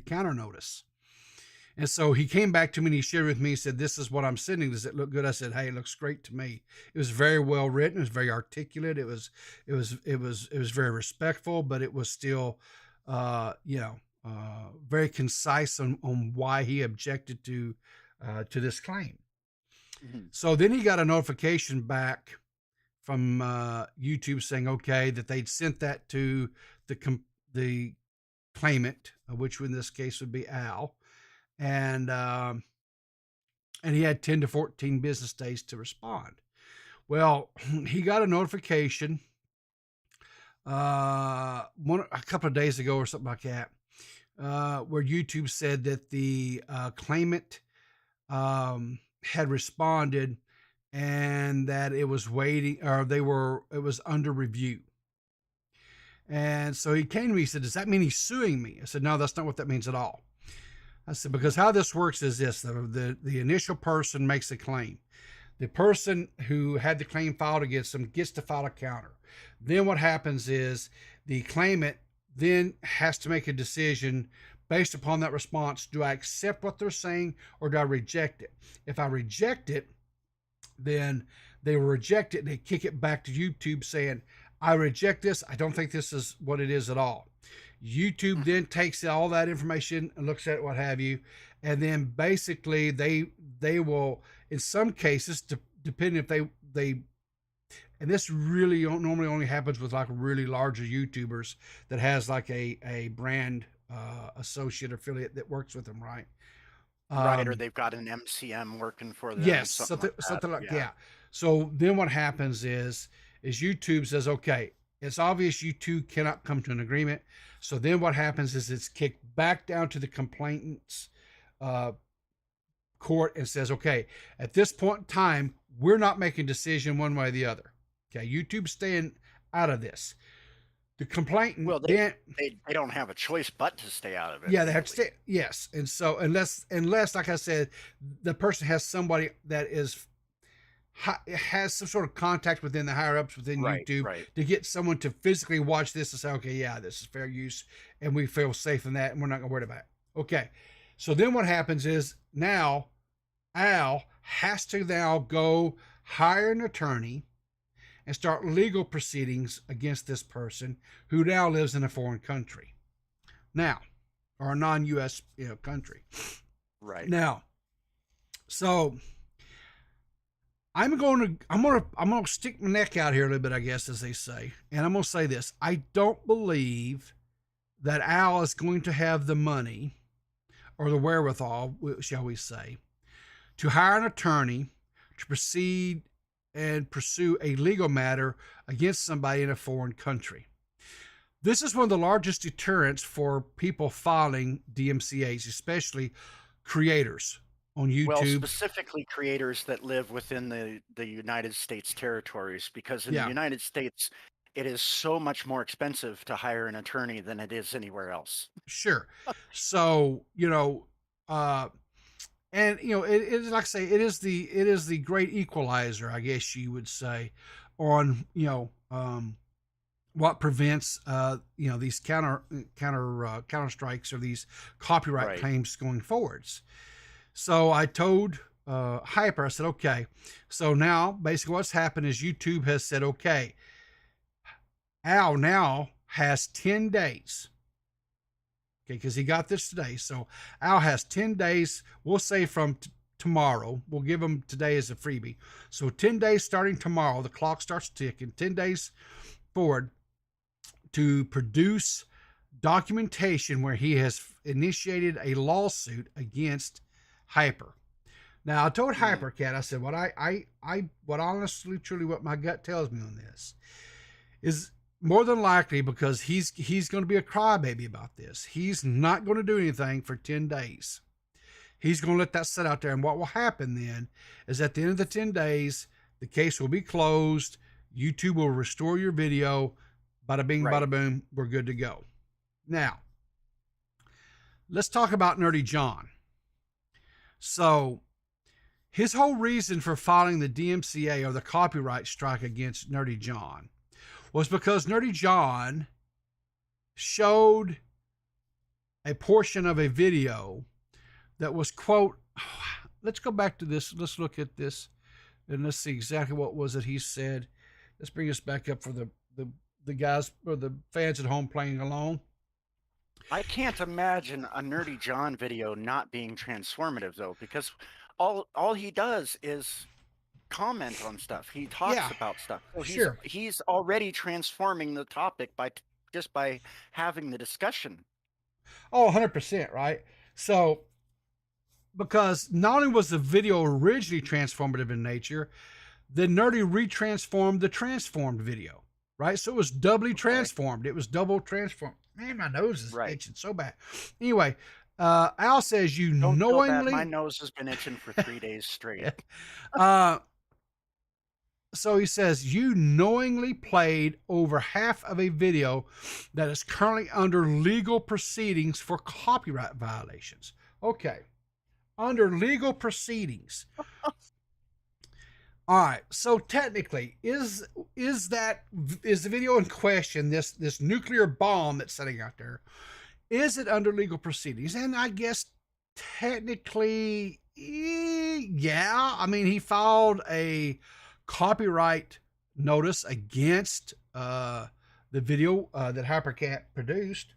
counter notice. And so he came back to me and he shared with me, he said, this is what I'm sending. Does it look good? I said, hey, it looks great to me. It was very well written. It was very articulate. It was very respectful, but it was still, very concise on why he objected to this claim. Mhm. So then he got a notification back from YouTube saying, okay, that they'd sent that to the claimant, which in this case would be Al. And he had 10 to 14 business days to respond. Well, he got a notification a couple of days ago or something like that, where YouTube said that the claimant had responded and that it was waiting, or it was under review. And so he came to me, he said, does that mean he's suing me? I said, no, that's not what that means at all. I said, because how this works is this: the initial person makes a claim. The person who had the claim filed against them gets to file a counter. Then what happens is the claimant then has to make a decision based upon that response. Do I accept what they're saying or do I reject it? If I reject it, then they will reject it and they kick it back to YouTube saying, I reject this. I don't think this is what it is at all. YouTube then takes all that information and looks at it, what have you, and then basically they will, in some cases, depending if they and this really normally only happens with like really larger YouTubers that has like a brand associate affiliate that works with them, right? Right, or they've got an MCM working for them. Yes, something like yeah. yeah. So then what happens is YouTube says, okay, it's obvious you two cannot come to an agreement. So then what happens is it's kicked back down to the complainant's court and says, okay, at this point in time, we're not making a decision one way or the other. Okay, YouTube's staying out of this. The complainant, Well, they don't have a choice but to stay out of it. yeah, they have to stay. Yes, and so unless, like I said, the person has somebody that is has some sort of contact within the higher ups within Right, YouTube right. to get someone to physically watch this and say, okay, yeah, this is fair use, and we feel safe in that, and we're not going to worry about it. Okay, so then what happens is now Al has to now go hire an attorney and start legal proceedings against this person who now lives in a foreign country, now, or a non-U.S. Country. Right. Now, so I'm gonna stick my neck out here a little bit, I guess, as they say, and I'm gonna say this: I don't believe that Al is going to have the money or the wherewithal, shall we say, to hire an attorney to proceed and pursue a legal matter against somebody in a foreign country. This is one of the largest deterrents for people filing DMCAs, especially creators on YouTube. Well, specifically creators that live within the United States territories, because in the United States, it is so much more expensive to hire an attorney than it is anywhere else. Sure. So, and it is, like I say, it is the great equalizer, I guess you would say, on what prevents these counter strikes or these copyright claims going forwards. So I told Hyper, I said, okay, so now basically what's happened is YouTube has said, okay, Al now has 10 days. Okay, because he got this today. So Al has 10 days, we'll say from tomorrow. We'll give him today as a freebie. So 10 days starting tomorrow, the clock starts ticking, 10 days forward to produce documentation where he has initiated a lawsuit against Hyper. Now I told Hypercat, I said, what honestly, truly, what my gut tells me on this is more than likely, because he's going to be a crybaby about this. He's not going to do anything for 10 days. He's going to let that sit out there. And what will happen then is at the end of the 10 days, the case will be closed. YouTube will restore your video. Bada bing, bada boom. We're good to go. Now, let's talk about Nerdy John. So his whole reason for filing the DMCA or the copyright strike against Nerdy John was because Nerdy John showed a portion of a video that was, quote, let's go back to this. Let's look at this and let's see exactly what was it he said. Let's bring us back up for the guys or the fans at home playing along. I can't imagine a Nerdy John video not being transformative, though, because all he does is comment on stuff. He talks about stuff. So he's already transforming the topic by having the discussion. Oh, 100%, right? So, because not only was the video originally transformative in nature, the Nerdy retransformed the transformed video, right? So it was doubly transformed. It was double transformed. Man, my nose is itching so bad. Anyway, Al says you Don't knowingly... feel bad. My nose has been itching for 3 days straight. So he says, you knowingly played over half of a video that is currently under legal proceedings for copyright violations. Okay. Under legal proceedings. All right. So technically, is the video in question, this nuclear bomb that's sitting out there, is it under legal proceedings? And I guess technically, yeah. I mean, he filed a copyright notice against the video that Hypercat produced.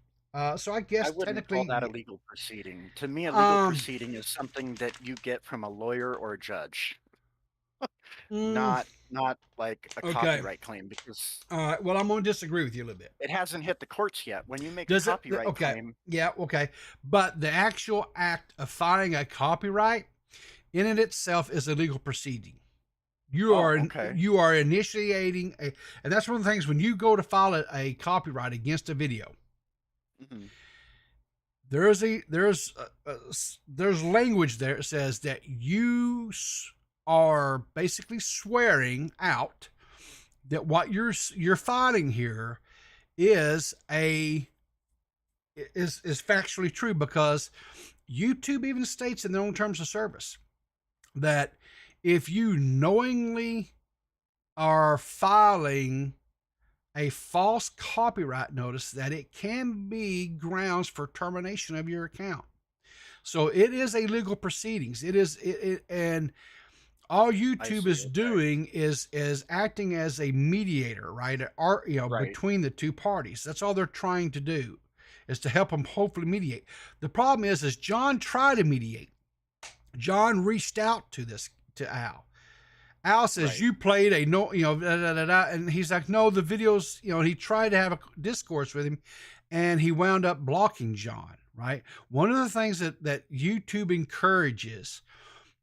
So I guess I wouldn't technically call that a legal proceeding. To me, a legal proceeding is something that you get from a lawyer or a judge, not like a copyright claim. Because all right, well, I'm going to disagree with you a little bit. it hasn't hit the courts yet. When you make a copyright claim, yeah, okay, but the actual act of filing a copyright in and itself is a legal proceeding. You are initiating and that's one of the things when you go to file a copyright against a video. There's language there that says that you are basically swearing out that what you're filing here is factually true, because YouTube even states in their own terms of service that if you knowingly are filing a false copyright notice, that it can be grounds for termination of your account. So it is a legal proceedings. It is, and all YouTube is doing is acting as a mediator, right? Between the two parties. That's all they're trying to do, is to help them hopefully mediate. The problem is John tried to mediate. John reached out to Al. Al says, you played a no, and he's like, no, the videos, he tried to have a discourse with him, and he wound up blocking John, right? One of the things that YouTube encourages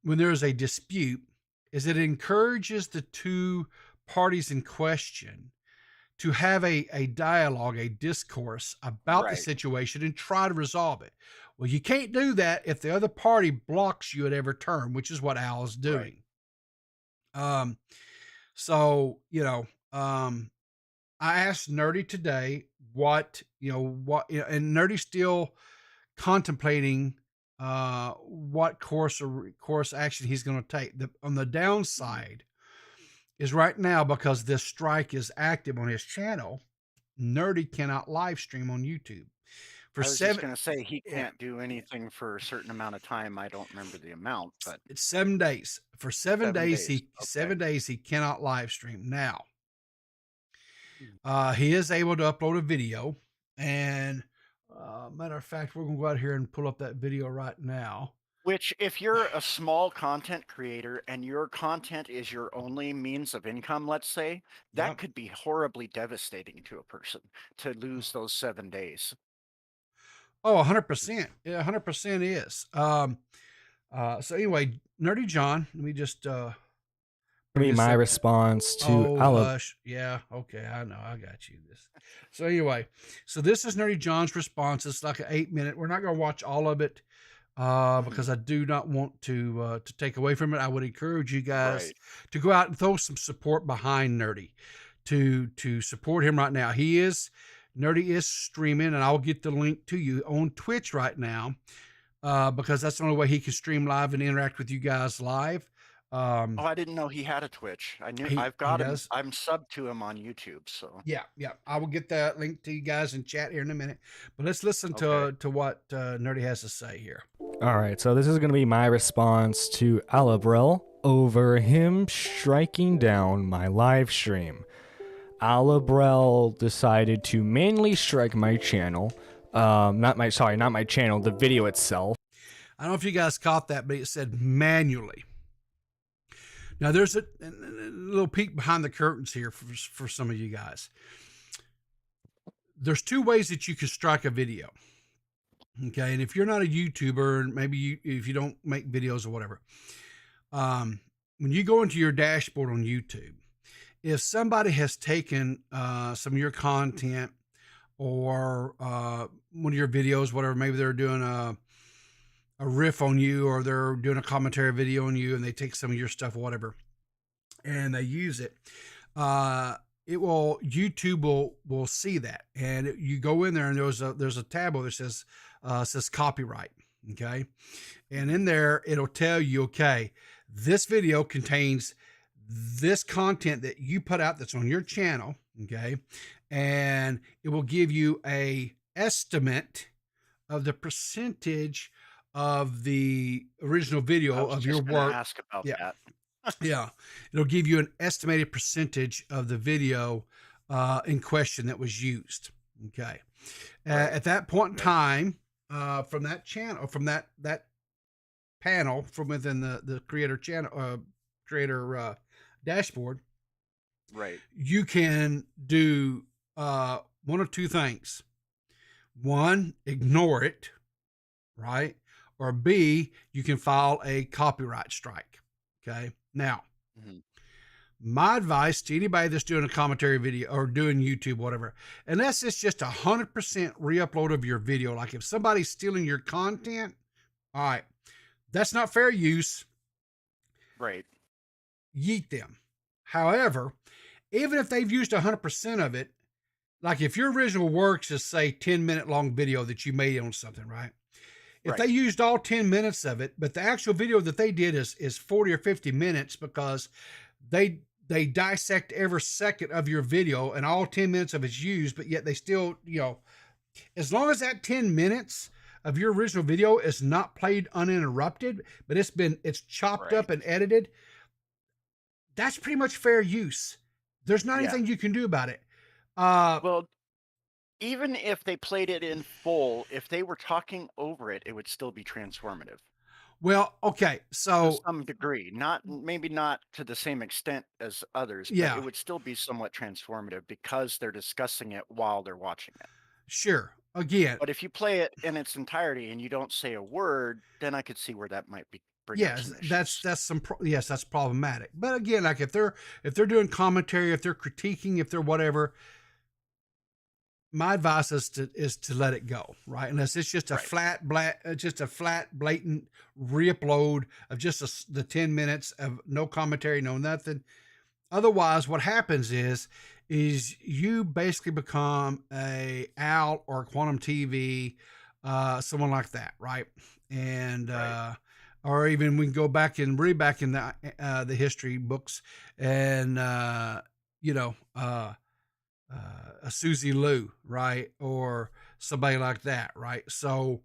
when there's a dispute is it encourages the two parties in question to have a dialogue, a discourse about the situation and try to resolve it. Well, you can't do that if the other party blocks you at every turn, which is what Al is doing. I asked Nerdy today and Nerdy's still contemplating what course action he's going to take. On the downside is right now, because this strike is active on his channel, Nerdy cannot live stream on YouTube. I was just going to say he can't do anything for a certain amount of time. I don't remember the amount, but it's 7 days. For 7 days, he cannot live stream. Now, he is able to upload a video, and matter of fact, we're going to go out here and pull up that video right now. Which, if you're a small content creator and your content is your only means of income, let's say, that could be horribly devastating to a person to lose those 7 days. Oh, 100%. Yeah, 100% is. So anyway, Nerdy John, let me just my response to Hush. Yeah, okay, I know, I got you this. So anyway, so this is Nerdy John's response. It's like an 8-minute. We're not going to watch all of it because I do not want to take away from it. I would encourage you guys to go out and throw some support behind Nerdy, to support him right now. Nerdy is streaming, and I'll get the link to you on Twitch right now because that's the only way he can stream live and interact with you guys live. I didn't know he had a Twitch. I've got him. I'm subbed to him on YouTube. So yeah. I will get that link to you guys in chat here in a minute. But let's listen to what Nerdy has to say here. All right, so this is going to be my response to Alabrel over him striking down my live stream. Alabrel decided to manually strike my channel. Not my channel, the video itself. I don't know if you guys caught that, but it said manually. Now, there's a little peek behind the curtains here for some of you guys. There's two ways that you can strike a video. Okay, and if you're not a YouTuber, and maybe if you don't make videos or whatever, when you go into your dashboard on YouTube, if somebody has taken some of your content or one of your videos, whatever, maybe they're doing a riff on you, or they're doing a commentary video on you, and they take some of your stuff, whatever, and they use it, YouTube will see that, and you go in there, and there's a tab that says copyright, okay, and in there it'll tell you, okay, this video contains this content that you put out that's on your channel, okay, and it will give you a estimate of the percentage of the original video of your work. Ask about that. Yeah, it'll give you an estimated percentage of the video in question that was used. Okay, at that point in time, from that channel, from that panel from within the creator channel, creator dashboard, right? You can do one of two things. One, ignore it, right? Or B, you can file a copyright strike. Okay. Now, my advice to anybody that's doing a commentary video or doing YouTube, whatever, unless it's just 100% re-upload of your video, like if somebody's stealing your content, all right, that's not fair use. Right. Yeet them. However, even if they've used 100% of it, like if your original works is say 10-minute long video that you made on something, right? if Right. they used all 10 minutes of it, but the actual video that they did is 40 or 50 minutes because they dissect every second of your video and all 10 minutes of it's used, but yet they still, as long as that 10 minutes of your original video is not played uninterrupted, but it's chopped Right. up and edited, that's pretty much fair use. There's not Yeah. anything you can do about it. Well, even if they played it in full, if they were talking over it, it would still be transformative Well, okay, to so some degree. Maybe not to the same extent as others, but yeah, it would still be somewhat transformative because they're discussing it while they're watching it. sure. Again, But if you play it in its entirety and you don't say a word, then I could see where that might bring up yes, some issues. yes, that's problematic. But again, like if they're doing commentary, if they're critiquing, if they're whatever, my advice is to let it go, right? Unless it's just a Right. flat, blatant re-upload of just the 10 minutes of no commentary, no nothing. Otherwise, what happens is you basically become a Al or Quantum TV, someone like that, right? And Right. or even we can go back and read back in the history books, and you know, a Susie Lou, right, or somebody like that, right? So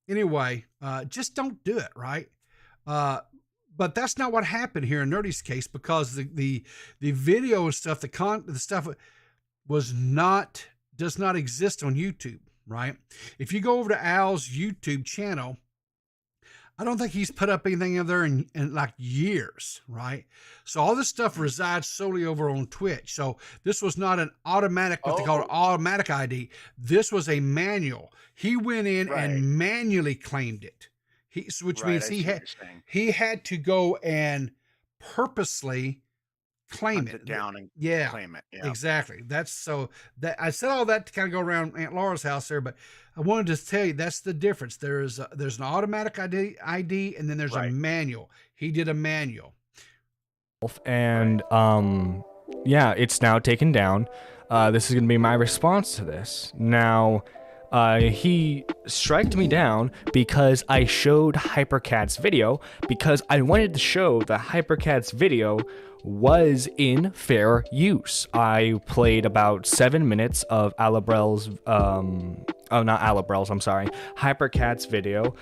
anyway, just don't do it, right? Uh, but that's not what happened here in Nerdy's case, because the video and stuff, the stuff does not exist on YouTube, right? If you go over to Al's YouTube channel, I don't think he's put up anything in there in like years, right? So all this stuff resides solely over on Twitch. So this was not an automatic, what they call an Oh, automatic ID. This was a manual. He went in right. and manually claimed it. Which Right. means I see what you're saying. he had to go and purposely claim Hunt it. it down and Yeah, claim it. Yeah. exactly. That's so that I said all that to kind of go around Aunt Laura's house there, but I wanted to tell you that's the difference. There's an automatic ID, and then there's a Right. manual. He did a manual. And yeah, it's now taken down. This is going to be my response to this. Now, he striked me down because I showed Hypercat's video, because I wanted to show that Hypercat's video was in fair use. I played about 7 minutes of Alabrel's, not Alabrel's, I'm sorry, Hypercat's video.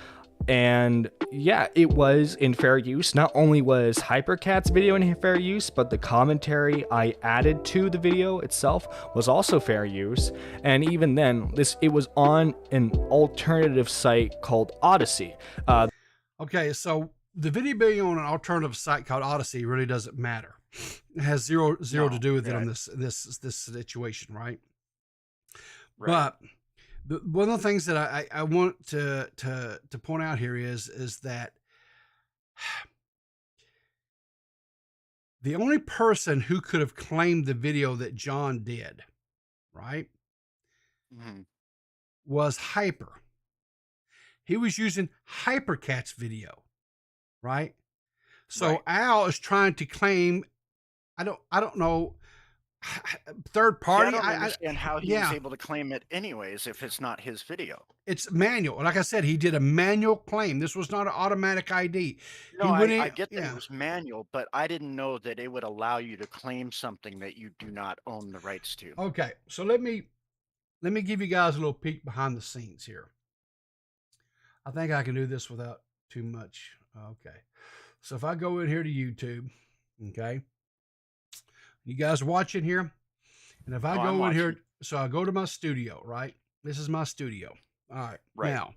And yeah, it was in fair use. Not only was Hypercat's video in fair use, but the commentary I added to the video itself was also fair use. And even then, it was on an alternative site called Odyssey. Okay, so the video being on an alternative site called Odyssey really doesn't matter. It has zero to No. do with it Yeah. on this situation, right? Right. But one of the things that I want to point out here is that the only person who could have claimed the video that John did, right, Mhm. was Hyper. He was using Hypercat's video, right? So Right. Al is trying to claim, I don't know, third See, I party. don't understand how he was yeah, able to claim it anyways if it's not his video. it's manual. Like I said, he did a manual claim. This was not an automatic ID. No, He went I in, get that it yeah. was manual, but I didn't know that it would allow you to claim something that you do not own the rights to. Okay, so let me give you guys a little peek behind the scenes here. I think I can do this without too much. Okay, so if I go in here to YouTube, okay, you guys watching here, and if I Oh, I'm go in here, watching. so I go to my studio, right? This is my studio. All right, Right. now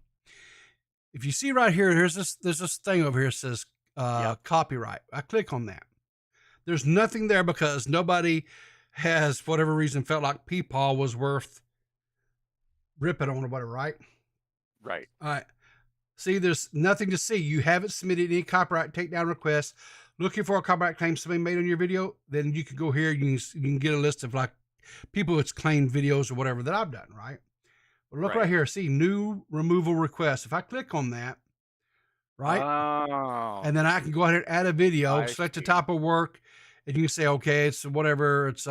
if you see right here, there's this thing over here that says Yep. copyright. I click on that. There's nothing there because nobody has, for whatever reason, felt like Peepaw was worth ripping on or whatever, right? Right. All right. See, there's nothing to see. You haven't submitted any copyright takedown requests. Looking for a copyright claim somebody made on your video, then you can go here. You can get a list of like people that's claimed videos or whatever that I've done, right? But look right Right. here. See, new removal request. If I click on that, right? Oh, And then I can go ahead and add a video, I select the see. type of work, and you can say, okay, it's whatever, it's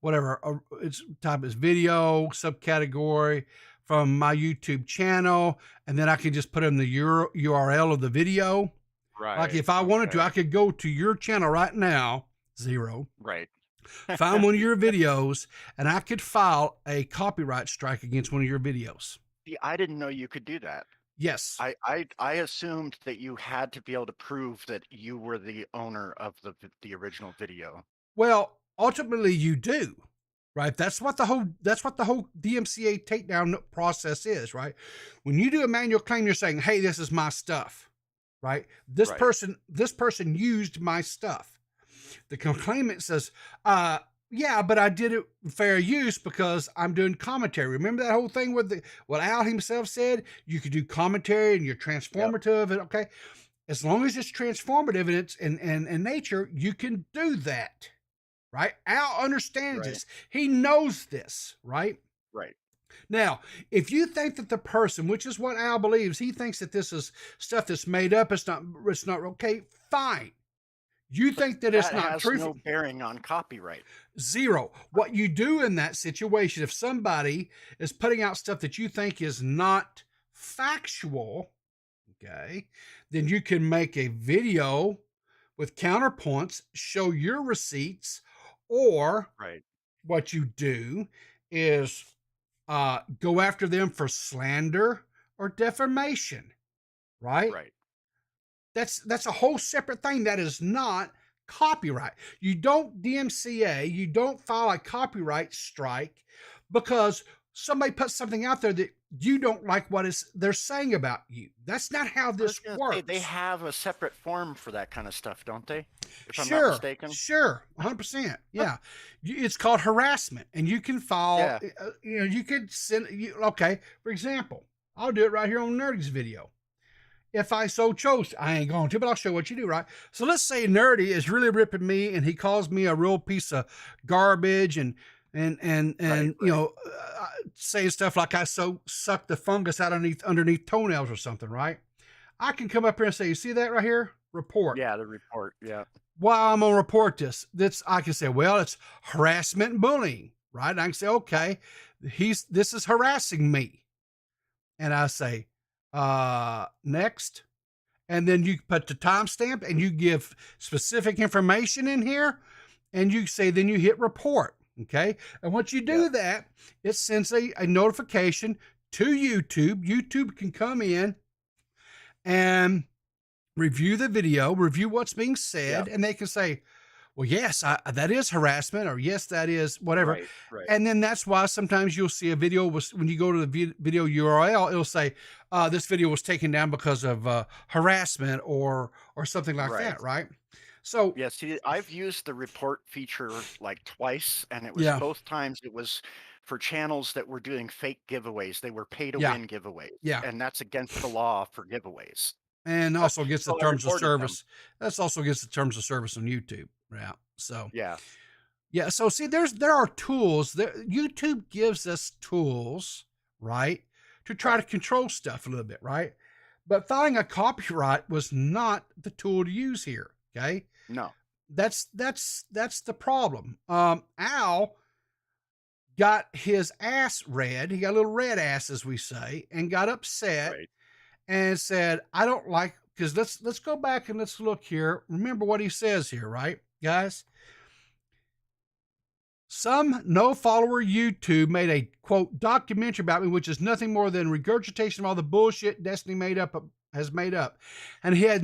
whatever, it's type is video, subcategory, from my YouTube channel, and then I can just put in the URL of the video. Right. Like if I wanted to, I could go to your channel right now, zero, Right. find one of your videos, and I could file a copyright strike against one of your videos. See, I didn't know you could do that. Yes. I assumed that you had to be able to prove that you were the owner of the original video. Well, ultimately you do, right? That's what the whole DMCA takedown process is, right? When you do a manual claim, you're saying, "Hey, this is my stuff," right? This Right. person used my stuff. The complainant says, yeah, but I did it fair use because I'm doing commentary. Remember that whole thing with what Al himself said? You could do commentary and you're transformative. And okay, as long as it's transformative and it's in nature, you can do that, right? Al understands Right. this. He knows this, right? Right. Now, if you think that the person, which is what Al believes, he thinks that this is stuff that's made up, it's not okay, fine. You think that it's That not has true? no bearing on copyright. Zero. What you do in that situation, if somebody is putting out stuff that you think is not factual, okay, then you can make a video with counterpoints, show your receipts, or Right. what you do is go after them for slander or defamation, right? Right. That's a whole separate thing. That is not copyright. You don't DMCA, you don't file a copyright strike because somebody puts something out there that you don't like what they're saying about you. That's not how I was this gonna works. say, they have a separate form for that kind of stuff, don't they? If I'm Sure, not mistaken. sure, 100%. Yeah, it's called harassment, and you can file. Yeah. You could send. Okay, for example, I'll do it right here on Nerdy's video. If I so chose, I ain't going to, but I'll show what you do, right? So let's say Nerdy is really ripping me, and he calls me a real piece of garbage, and Right. you know, saying stuff like I suck the fungus out underneath toenails or something, right? I can come up here and say, you see that right here? Report. Yeah, the report. Yeah. Well, I'm gonna report this. I can say, well, it's harassment and bullying, right? And I can say, okay, this is harassing me, and I say, next, and then you put the timestamp and you give specific information in here, and you say, then you hit report, okay? And once you do that, it sends a notification to YouTube. YouTube can come in and review the video, review what's being said, and they can say, well, yes, that is harassment, or yes, that is whatever. Right. Right. And then that's why sometimes you'll see a video when you go to the video URL, it'll say, this video was taken down because of harassment or something like that, right? So yeah, see, I've used the report feature like twice, and it was both times it was for channels that were doing fake giveaways. They were pay to win giveaways. Yeah. And that's against the law for giveaways. And also gets the So I terms of reported service. That's also gets the terms of service on YouTube. Yeah. So Yeah. yeah. So see, there are tools that YouTube gives us tools, right, to try to control stuff a little bit, right? But filing a copyright was not the tool to use here. Okay. No. That's the problem. Al got his ass red. He got a little red ass, as we say, and got upset and said, I don't like, because let's go back and let's look here. Remember what he says here, right, guys? Some no-follower YouTube made a, quote, documentary about me, which is nothing more than regurgitation of all the bullshit Destiny has made up. And he had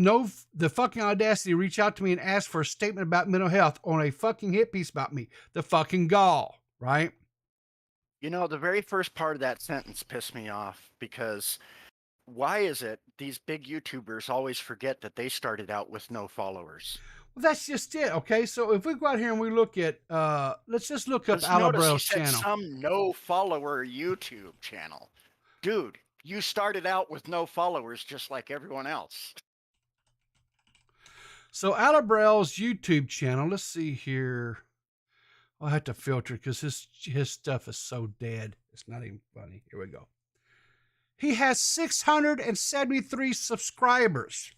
the fucking audacity to reach out to me and ask for a statement about mental health on a fucking hit piece about me. The fucking gall, right? You know, the very first part of that sentence pissed me off because why is it these big YouTubers always forget that they started out with no followers? Well, that's just it. Okay. So if we go out here and we look at, let's just look up Alabrell's channel. Some no follower YouTube channel. Dude, you started out with no followers just like everyone else. So Alabrell's YouTube channel, let's see here. I'll have to filter because his stuff is so dead. It's not even funny. Here we go. He has 673 subscribers.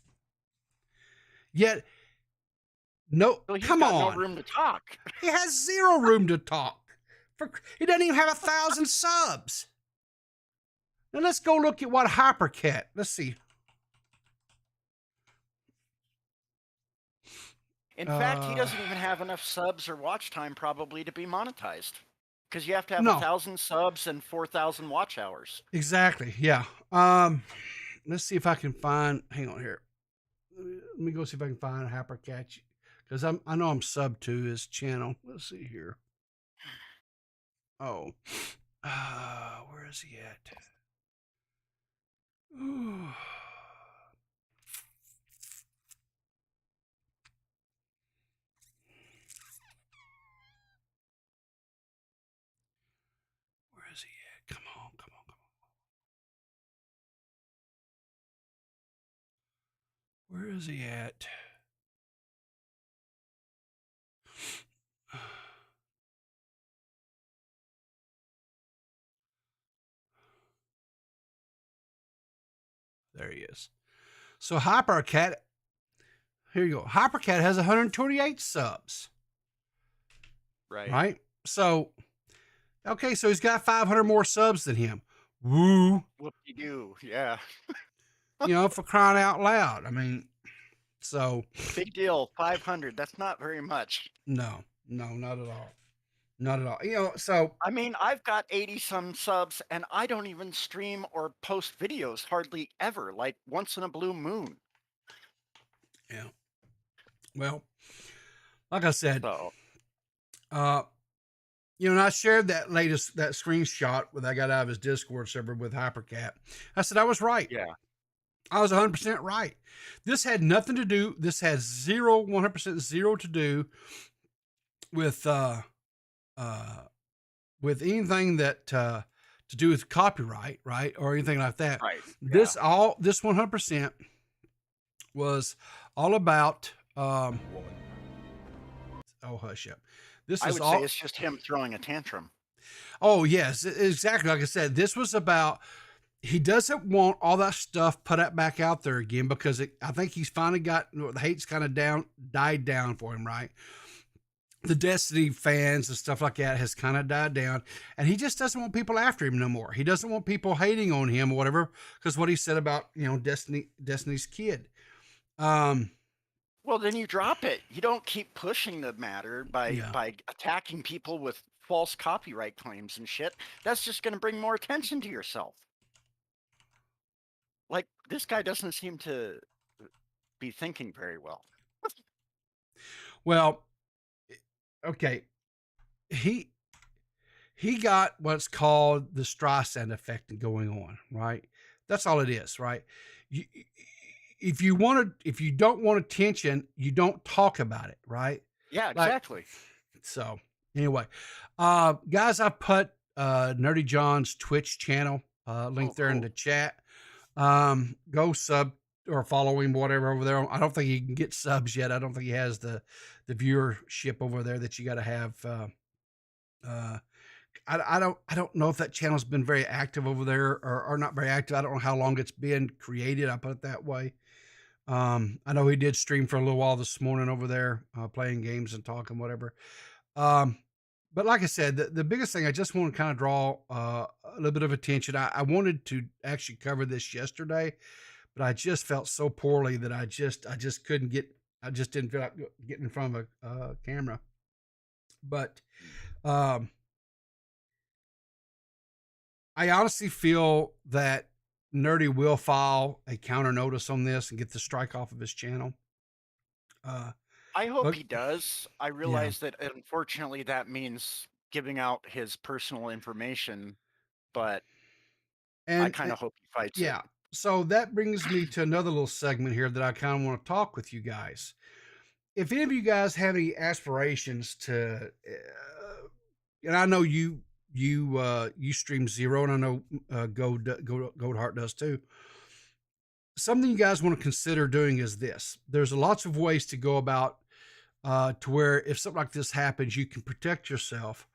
Yet, no, So he's come got on. no room to talk. He has zero room to talk. He doesn't even have 1,000 subs. Now let's go look at what Hypercat. Let's see. In fact, he doesn't even have enough subs or watch time probably to be monetized, because you have to have No. 1,000 subs and 4,000 watch hours. Exactly. Yeah. Let's see if I can find. Hang on here. Let me go see if I can find Hypercat, because I know I'm sub to his channel. Let's see here. Oh, where is he at? Ooh. Where is he at? Come on, come on, come on. Where is he at? There he is. So Hypercat, here you go. Hypercat has 128 subs. Right? So, okay, so he's got 500 more subs than him. Woo. Whoop-de-doo, yeah. You know, for crying out loud. I mean, so. Big deal, 500. That's not very much. No, not at all. Not at all. You know, so. I mean, I've got 80-some subs, and I don't even stream or post videos hardly ever, like once in a blue moon. Yeah. Well, like I said, So, you know, and I shared that screenshot that I got out of his Discord server with Hypercat. I said I was right. yeah. I was 100% right. This had nothing to do. This has 100% zero to do with anything that to do with copyright, right, or anything like that. Right. This 100% was all about. Oh, hush up. This I is would all. say it's just him throwing a tantrum. Oh yes, exactly. Like I said, this was about. He doesn't want all that stuff put back out there again because I think he's finally got the hate's kind of died down for him, right? The Destiny fans and stuff like that has kind of died down, and he just doesn't want people after him no more. He doesn't want people hating on him or whatever because what he said about Destiny's kid. Well, then you drop it. You don't keep pushing the matter by attacking people with false copyright claims and shit. That's just going to bring more attention to yourself. Like, this guy doesn't seem to be thinking very well. Well, okay. He got what's called the Streisand effect going on, right? That's all it is, right? If you don't want attention, you don't talk about it, right? Yeah, exactly. So anyway, guys, I put Nerdy John's Twitch channel link there in the chat. Go sub or follow him, whatever over there. I don't think he can get subs yet. I don't think he has the viewership over there that you got to have. I don't know if that channel's been very active over there or not very active. I don't know how long it's been created. I put it that way. I know he did stream for a little while this morning over there, playing games and talking, whatever. But like I said, the biggest thing, I just want to kind of draw a little bit of attention. I wanted to actually cover this yesterday, but I just felt so poorly that I just couldn't I just didn't feel like getting in front of a camera. But I honestly feel that Nerdy will file a counter notice on this and get the strike off of his channel. I hope he does. I realize that unfortunately that means giving out his personal information, but I kind of hope he fights it. So that brings me to another little segment here that I kind of want to talk with you guys. If any of you guys have any aspirations to, and I know you stream Zero, and I know Goldheart does too. Something you guys want to consider doing is this. There's lots of ways to go about to where if something like this happens, you can protect yourself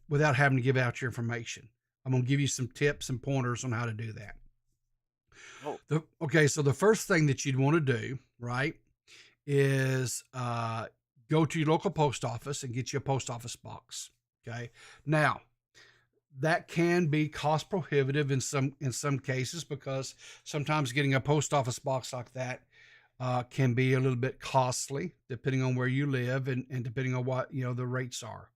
without having to give out your information. I'm going to give you some tips and pointers on how to do that. Okay, so the first thing that you'd want to do, right, is go to your local post office and get you a post office box. Okay. Now, that can be cost prohibitive in some cases, because sometimes getting a post office box like that can be a little bit costly depending on where you live, and depending on what the rates are.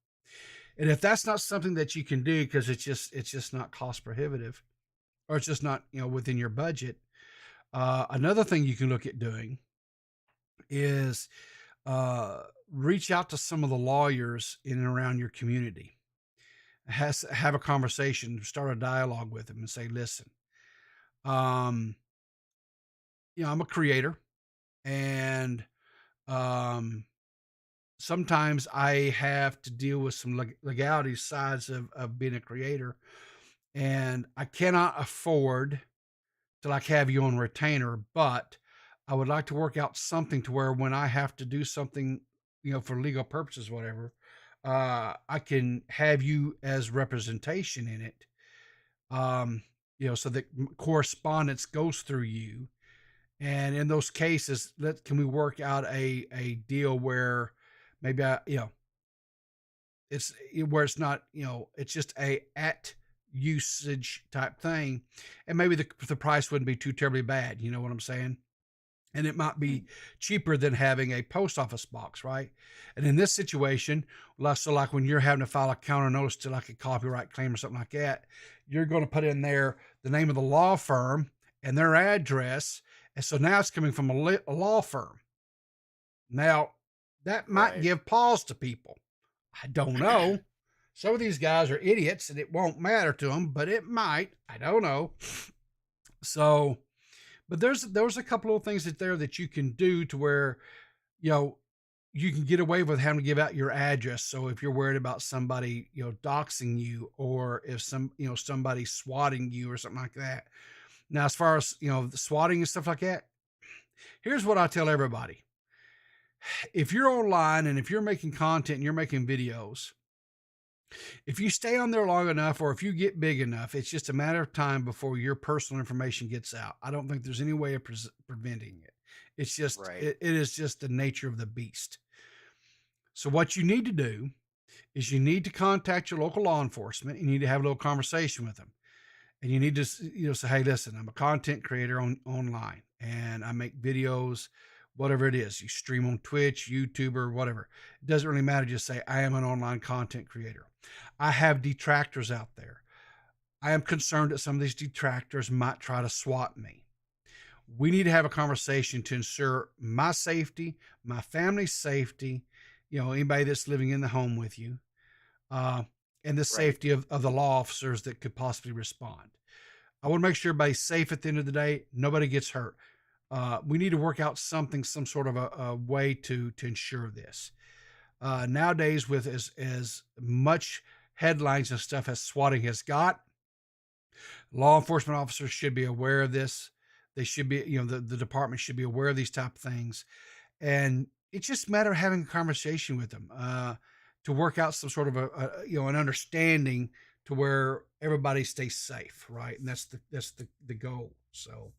And if that's not something that you can do because it's just not cost prohibitive, or it's just not within your budget, another thing you can look at doing is reach out to some of the lawyers in and around your community. Have a conversation, start a dialogue with them, and say, listen, um, I'm a creator, and sometimes I have to deal with some legality sides of being a creator, and I cannot afford to like have you on retainer, but I would like to work out something to where when I have to do something, for legal purposes, whatever, I can have you as representation in it. So that correspondence goes through you. And in those cases, can we work out a deal where maybe it's where it's not, it's just a at usage type thing, and maybe the price wouldn't be too terribly bad. You know what I'm saying? And it might be cheaper than having a post office box, right? And in this situation, so like when you're having to file a counter notice to like a copyright claim or something like that, you're going to put in there the name of the law firm and their address. And so now it's coming from a law firm. Now, that might give pause to people. I don't know. Some of these guys are idiots and it won't matter to them, but it might. I don't know. So, but there's a couple of things that you can do to where, you can get away with having to give out your address. So if you're worried about somebody, doxing you, or if somebody swatting you or something like that. Now, as far as, the swatting and stuff like that, here's what I tell everybody. If you're online and if you're making content and you're making videos, if you stay on there long enough, or if you get big enough, it's just a matter of time before your personal information gets out. I don't think there's any way of preventing it. It's just, it is just the nature of the beast. So what you need to do is you need to contact your local law enforcement. You need to have a little conversation with them. And you need to, say, hey, listen, I'm a content creator online, and I make videos, whatever it is. You stream on Twitch, YouTube, or whatever. It doesn't really matter. Just say, I am an online content creator. I have detractors out there. I am concerned that some of these detractors might try to swat me. We need to have a conversation to ensure my safety, my family's safety, anybody that's living in the home with you, and the safety of the law officers that could possibly respond. I want to make sure everybody's safe at the end of the day. Nobody gets hurt. We need to work out some sort of a way to ensure this. Nowadays, with as much headlines and stuff as swatting has got, law enforcement officers should be aware of this. They should be, the department should be aware of these type of things. And it's just a matter of having a conversation with them to work out some sort of an understanding to where everybody stays safe, right? And that's the goal. So,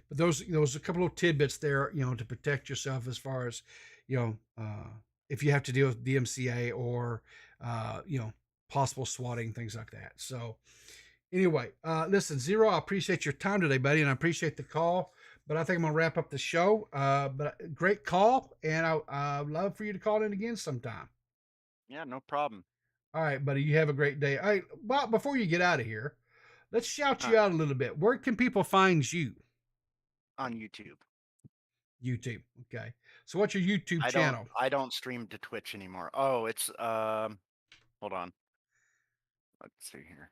but those a couple of tidbits there, to protect yourself as far as, if you have to deal with DMCA or, possible swatting, things like that. So anyway, listen, Zero, I appreciate your time today, buddy, and I appreciate the call, but I think I'm going to wrap up the show. But great call, and I'd love for you to call in again sometime. Yeah, no problem. All right, buddy, you have a great day. All right, well, before you get out of here, let's shout you out a little bit. Where can people find you? On YouTube. YouTube. Okay. So what's your YouTube channel? I don't stream to Twitch anymore. Oh, it's hold on. Let's see here.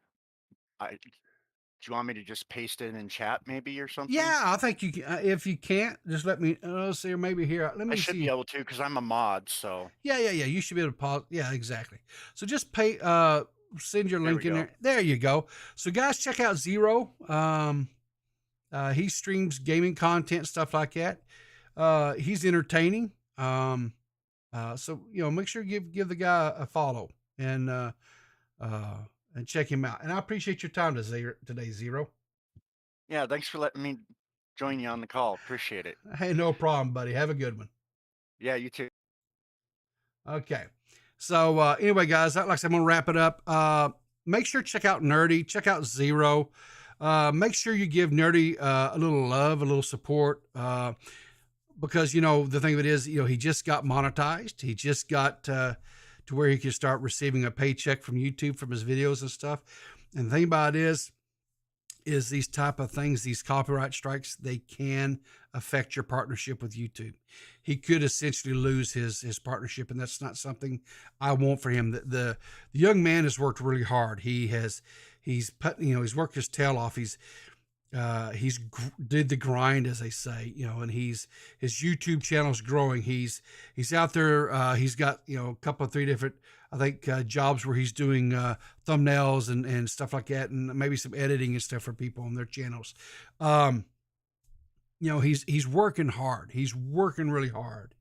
Do you want me to just paste it in chat maybe or something? Yeah, I think you can. If you can't, just let me see, or maybe here. Let me I should see. be able to, because I'm a mod, so. Yeah. You should be able to pause. Yeah, exactly. So just send your link in there. There you go. So guys, check out Zero. He streams gaming content, stuff like that. He's entertaining. So make sure you give the guy a follow and check him out. And I appreciate your time today, Zero. Yeah, thanks for letting me join you on the call. Appreciate it. Hey, no problem, buddy. Have a good one. Yeah, you too. Okay. So anyway, guys, like I said, I'm gonna wrap it up. make sure to check out Nerdy, check out Zero. Make sure you give Nerdy a little love, a little support, because the thing of it is, he just got monetized. He just got to where he can start receiving a paycheck from YouTube from his videos and stuff. And the thing about it is these type of things, these copyright strikes, they can affect your partnership with YouTube. He could essentially lose his partnership, and that's not something I want for him. The young man has worked really hard. He's worked his tail off. He's did the grind, as they say, and his YouTube channel is growing. He's out there. He's got, a couple of 3 different, I think, jobs where he's doing thumbnails and stuff like that, and maybe some editing and stuff for people on their channels. He's working hard. He's working really hard.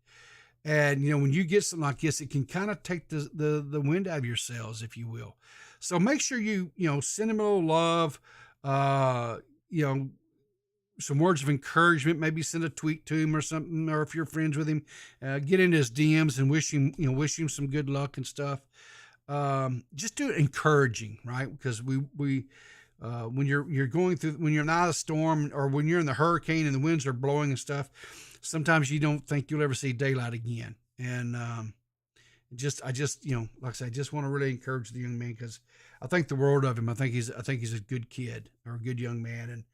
And, when you get something like this, it can kind of take the wind out of your sails, if you will. So make sure you send him a little love, some words of encouragement, maybe send a tweet to him or something, or if you're friends with him, get into his DMs and wish him some good luck and stuff. Just do it encouraging, right? Because when you're going through, when you're not a storm, or when you're in the hurricane and the winds are blowing and stuff, sometimes you don't think you'll ever see daylight again. And, I just like I said, I just want to really encourage the young man, because I think the world of him. I think he's a good kid, or a good young man.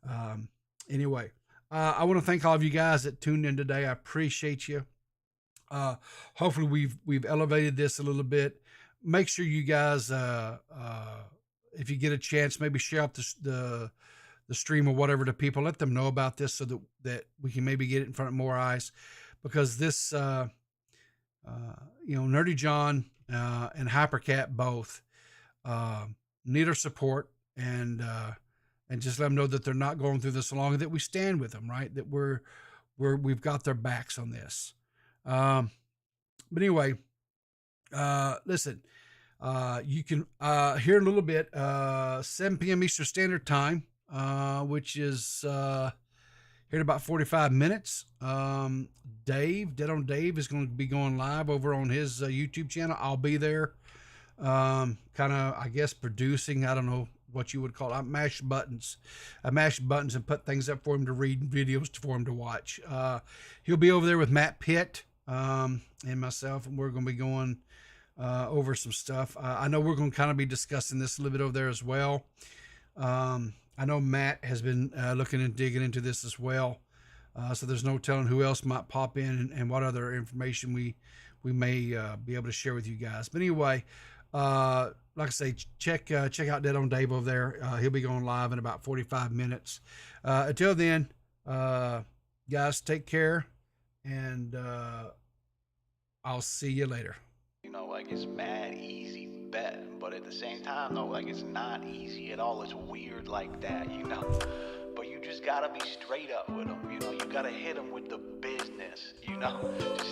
And, anyway, I want to thank all of you guys that tuned in today. I appreciate you. Hopefully we've elevated this a little bit. Make sure you guys, if you get a chance, maybe share out the stream or whatever to people. Let them know about this, so that we can maybe get it in front of more eyes, because this, Nerdy John and Hypercat both need our support, and just let them know that they're not going through this alone, that we stand with them, right? That we've got their backs on this. But anyway, listen, you can hear in a little bit, 7 p.m. Eastern Standard Time, which is here in about 45 minutes. Dead on Dave is going to be going live over on his YouTube channel. I'll be there, kind of, I guess, producing. I don't know what you would call it. I mash buttons and put things up for him to read, videos for him to watch. He'll be over there with Matt Pitt and myself, and we're going to be going over some stuff. I know we're going to kind of be discussing this a little bit over there as well. I know Matt has been looking and digging into this as well. So there's no telling who else might pop in, and what other information we may be able to share with you guys. But anyway, like I say, check out Dead on Dave over there. He'll be going live in about 45 minutes. Until then, guys, take care, and I'll see you later. It's mad easy bet, but at the same time, though, it's not easy at all. It's weird like that, But you just gotta be straight up with them, you gotta hit them with the business, just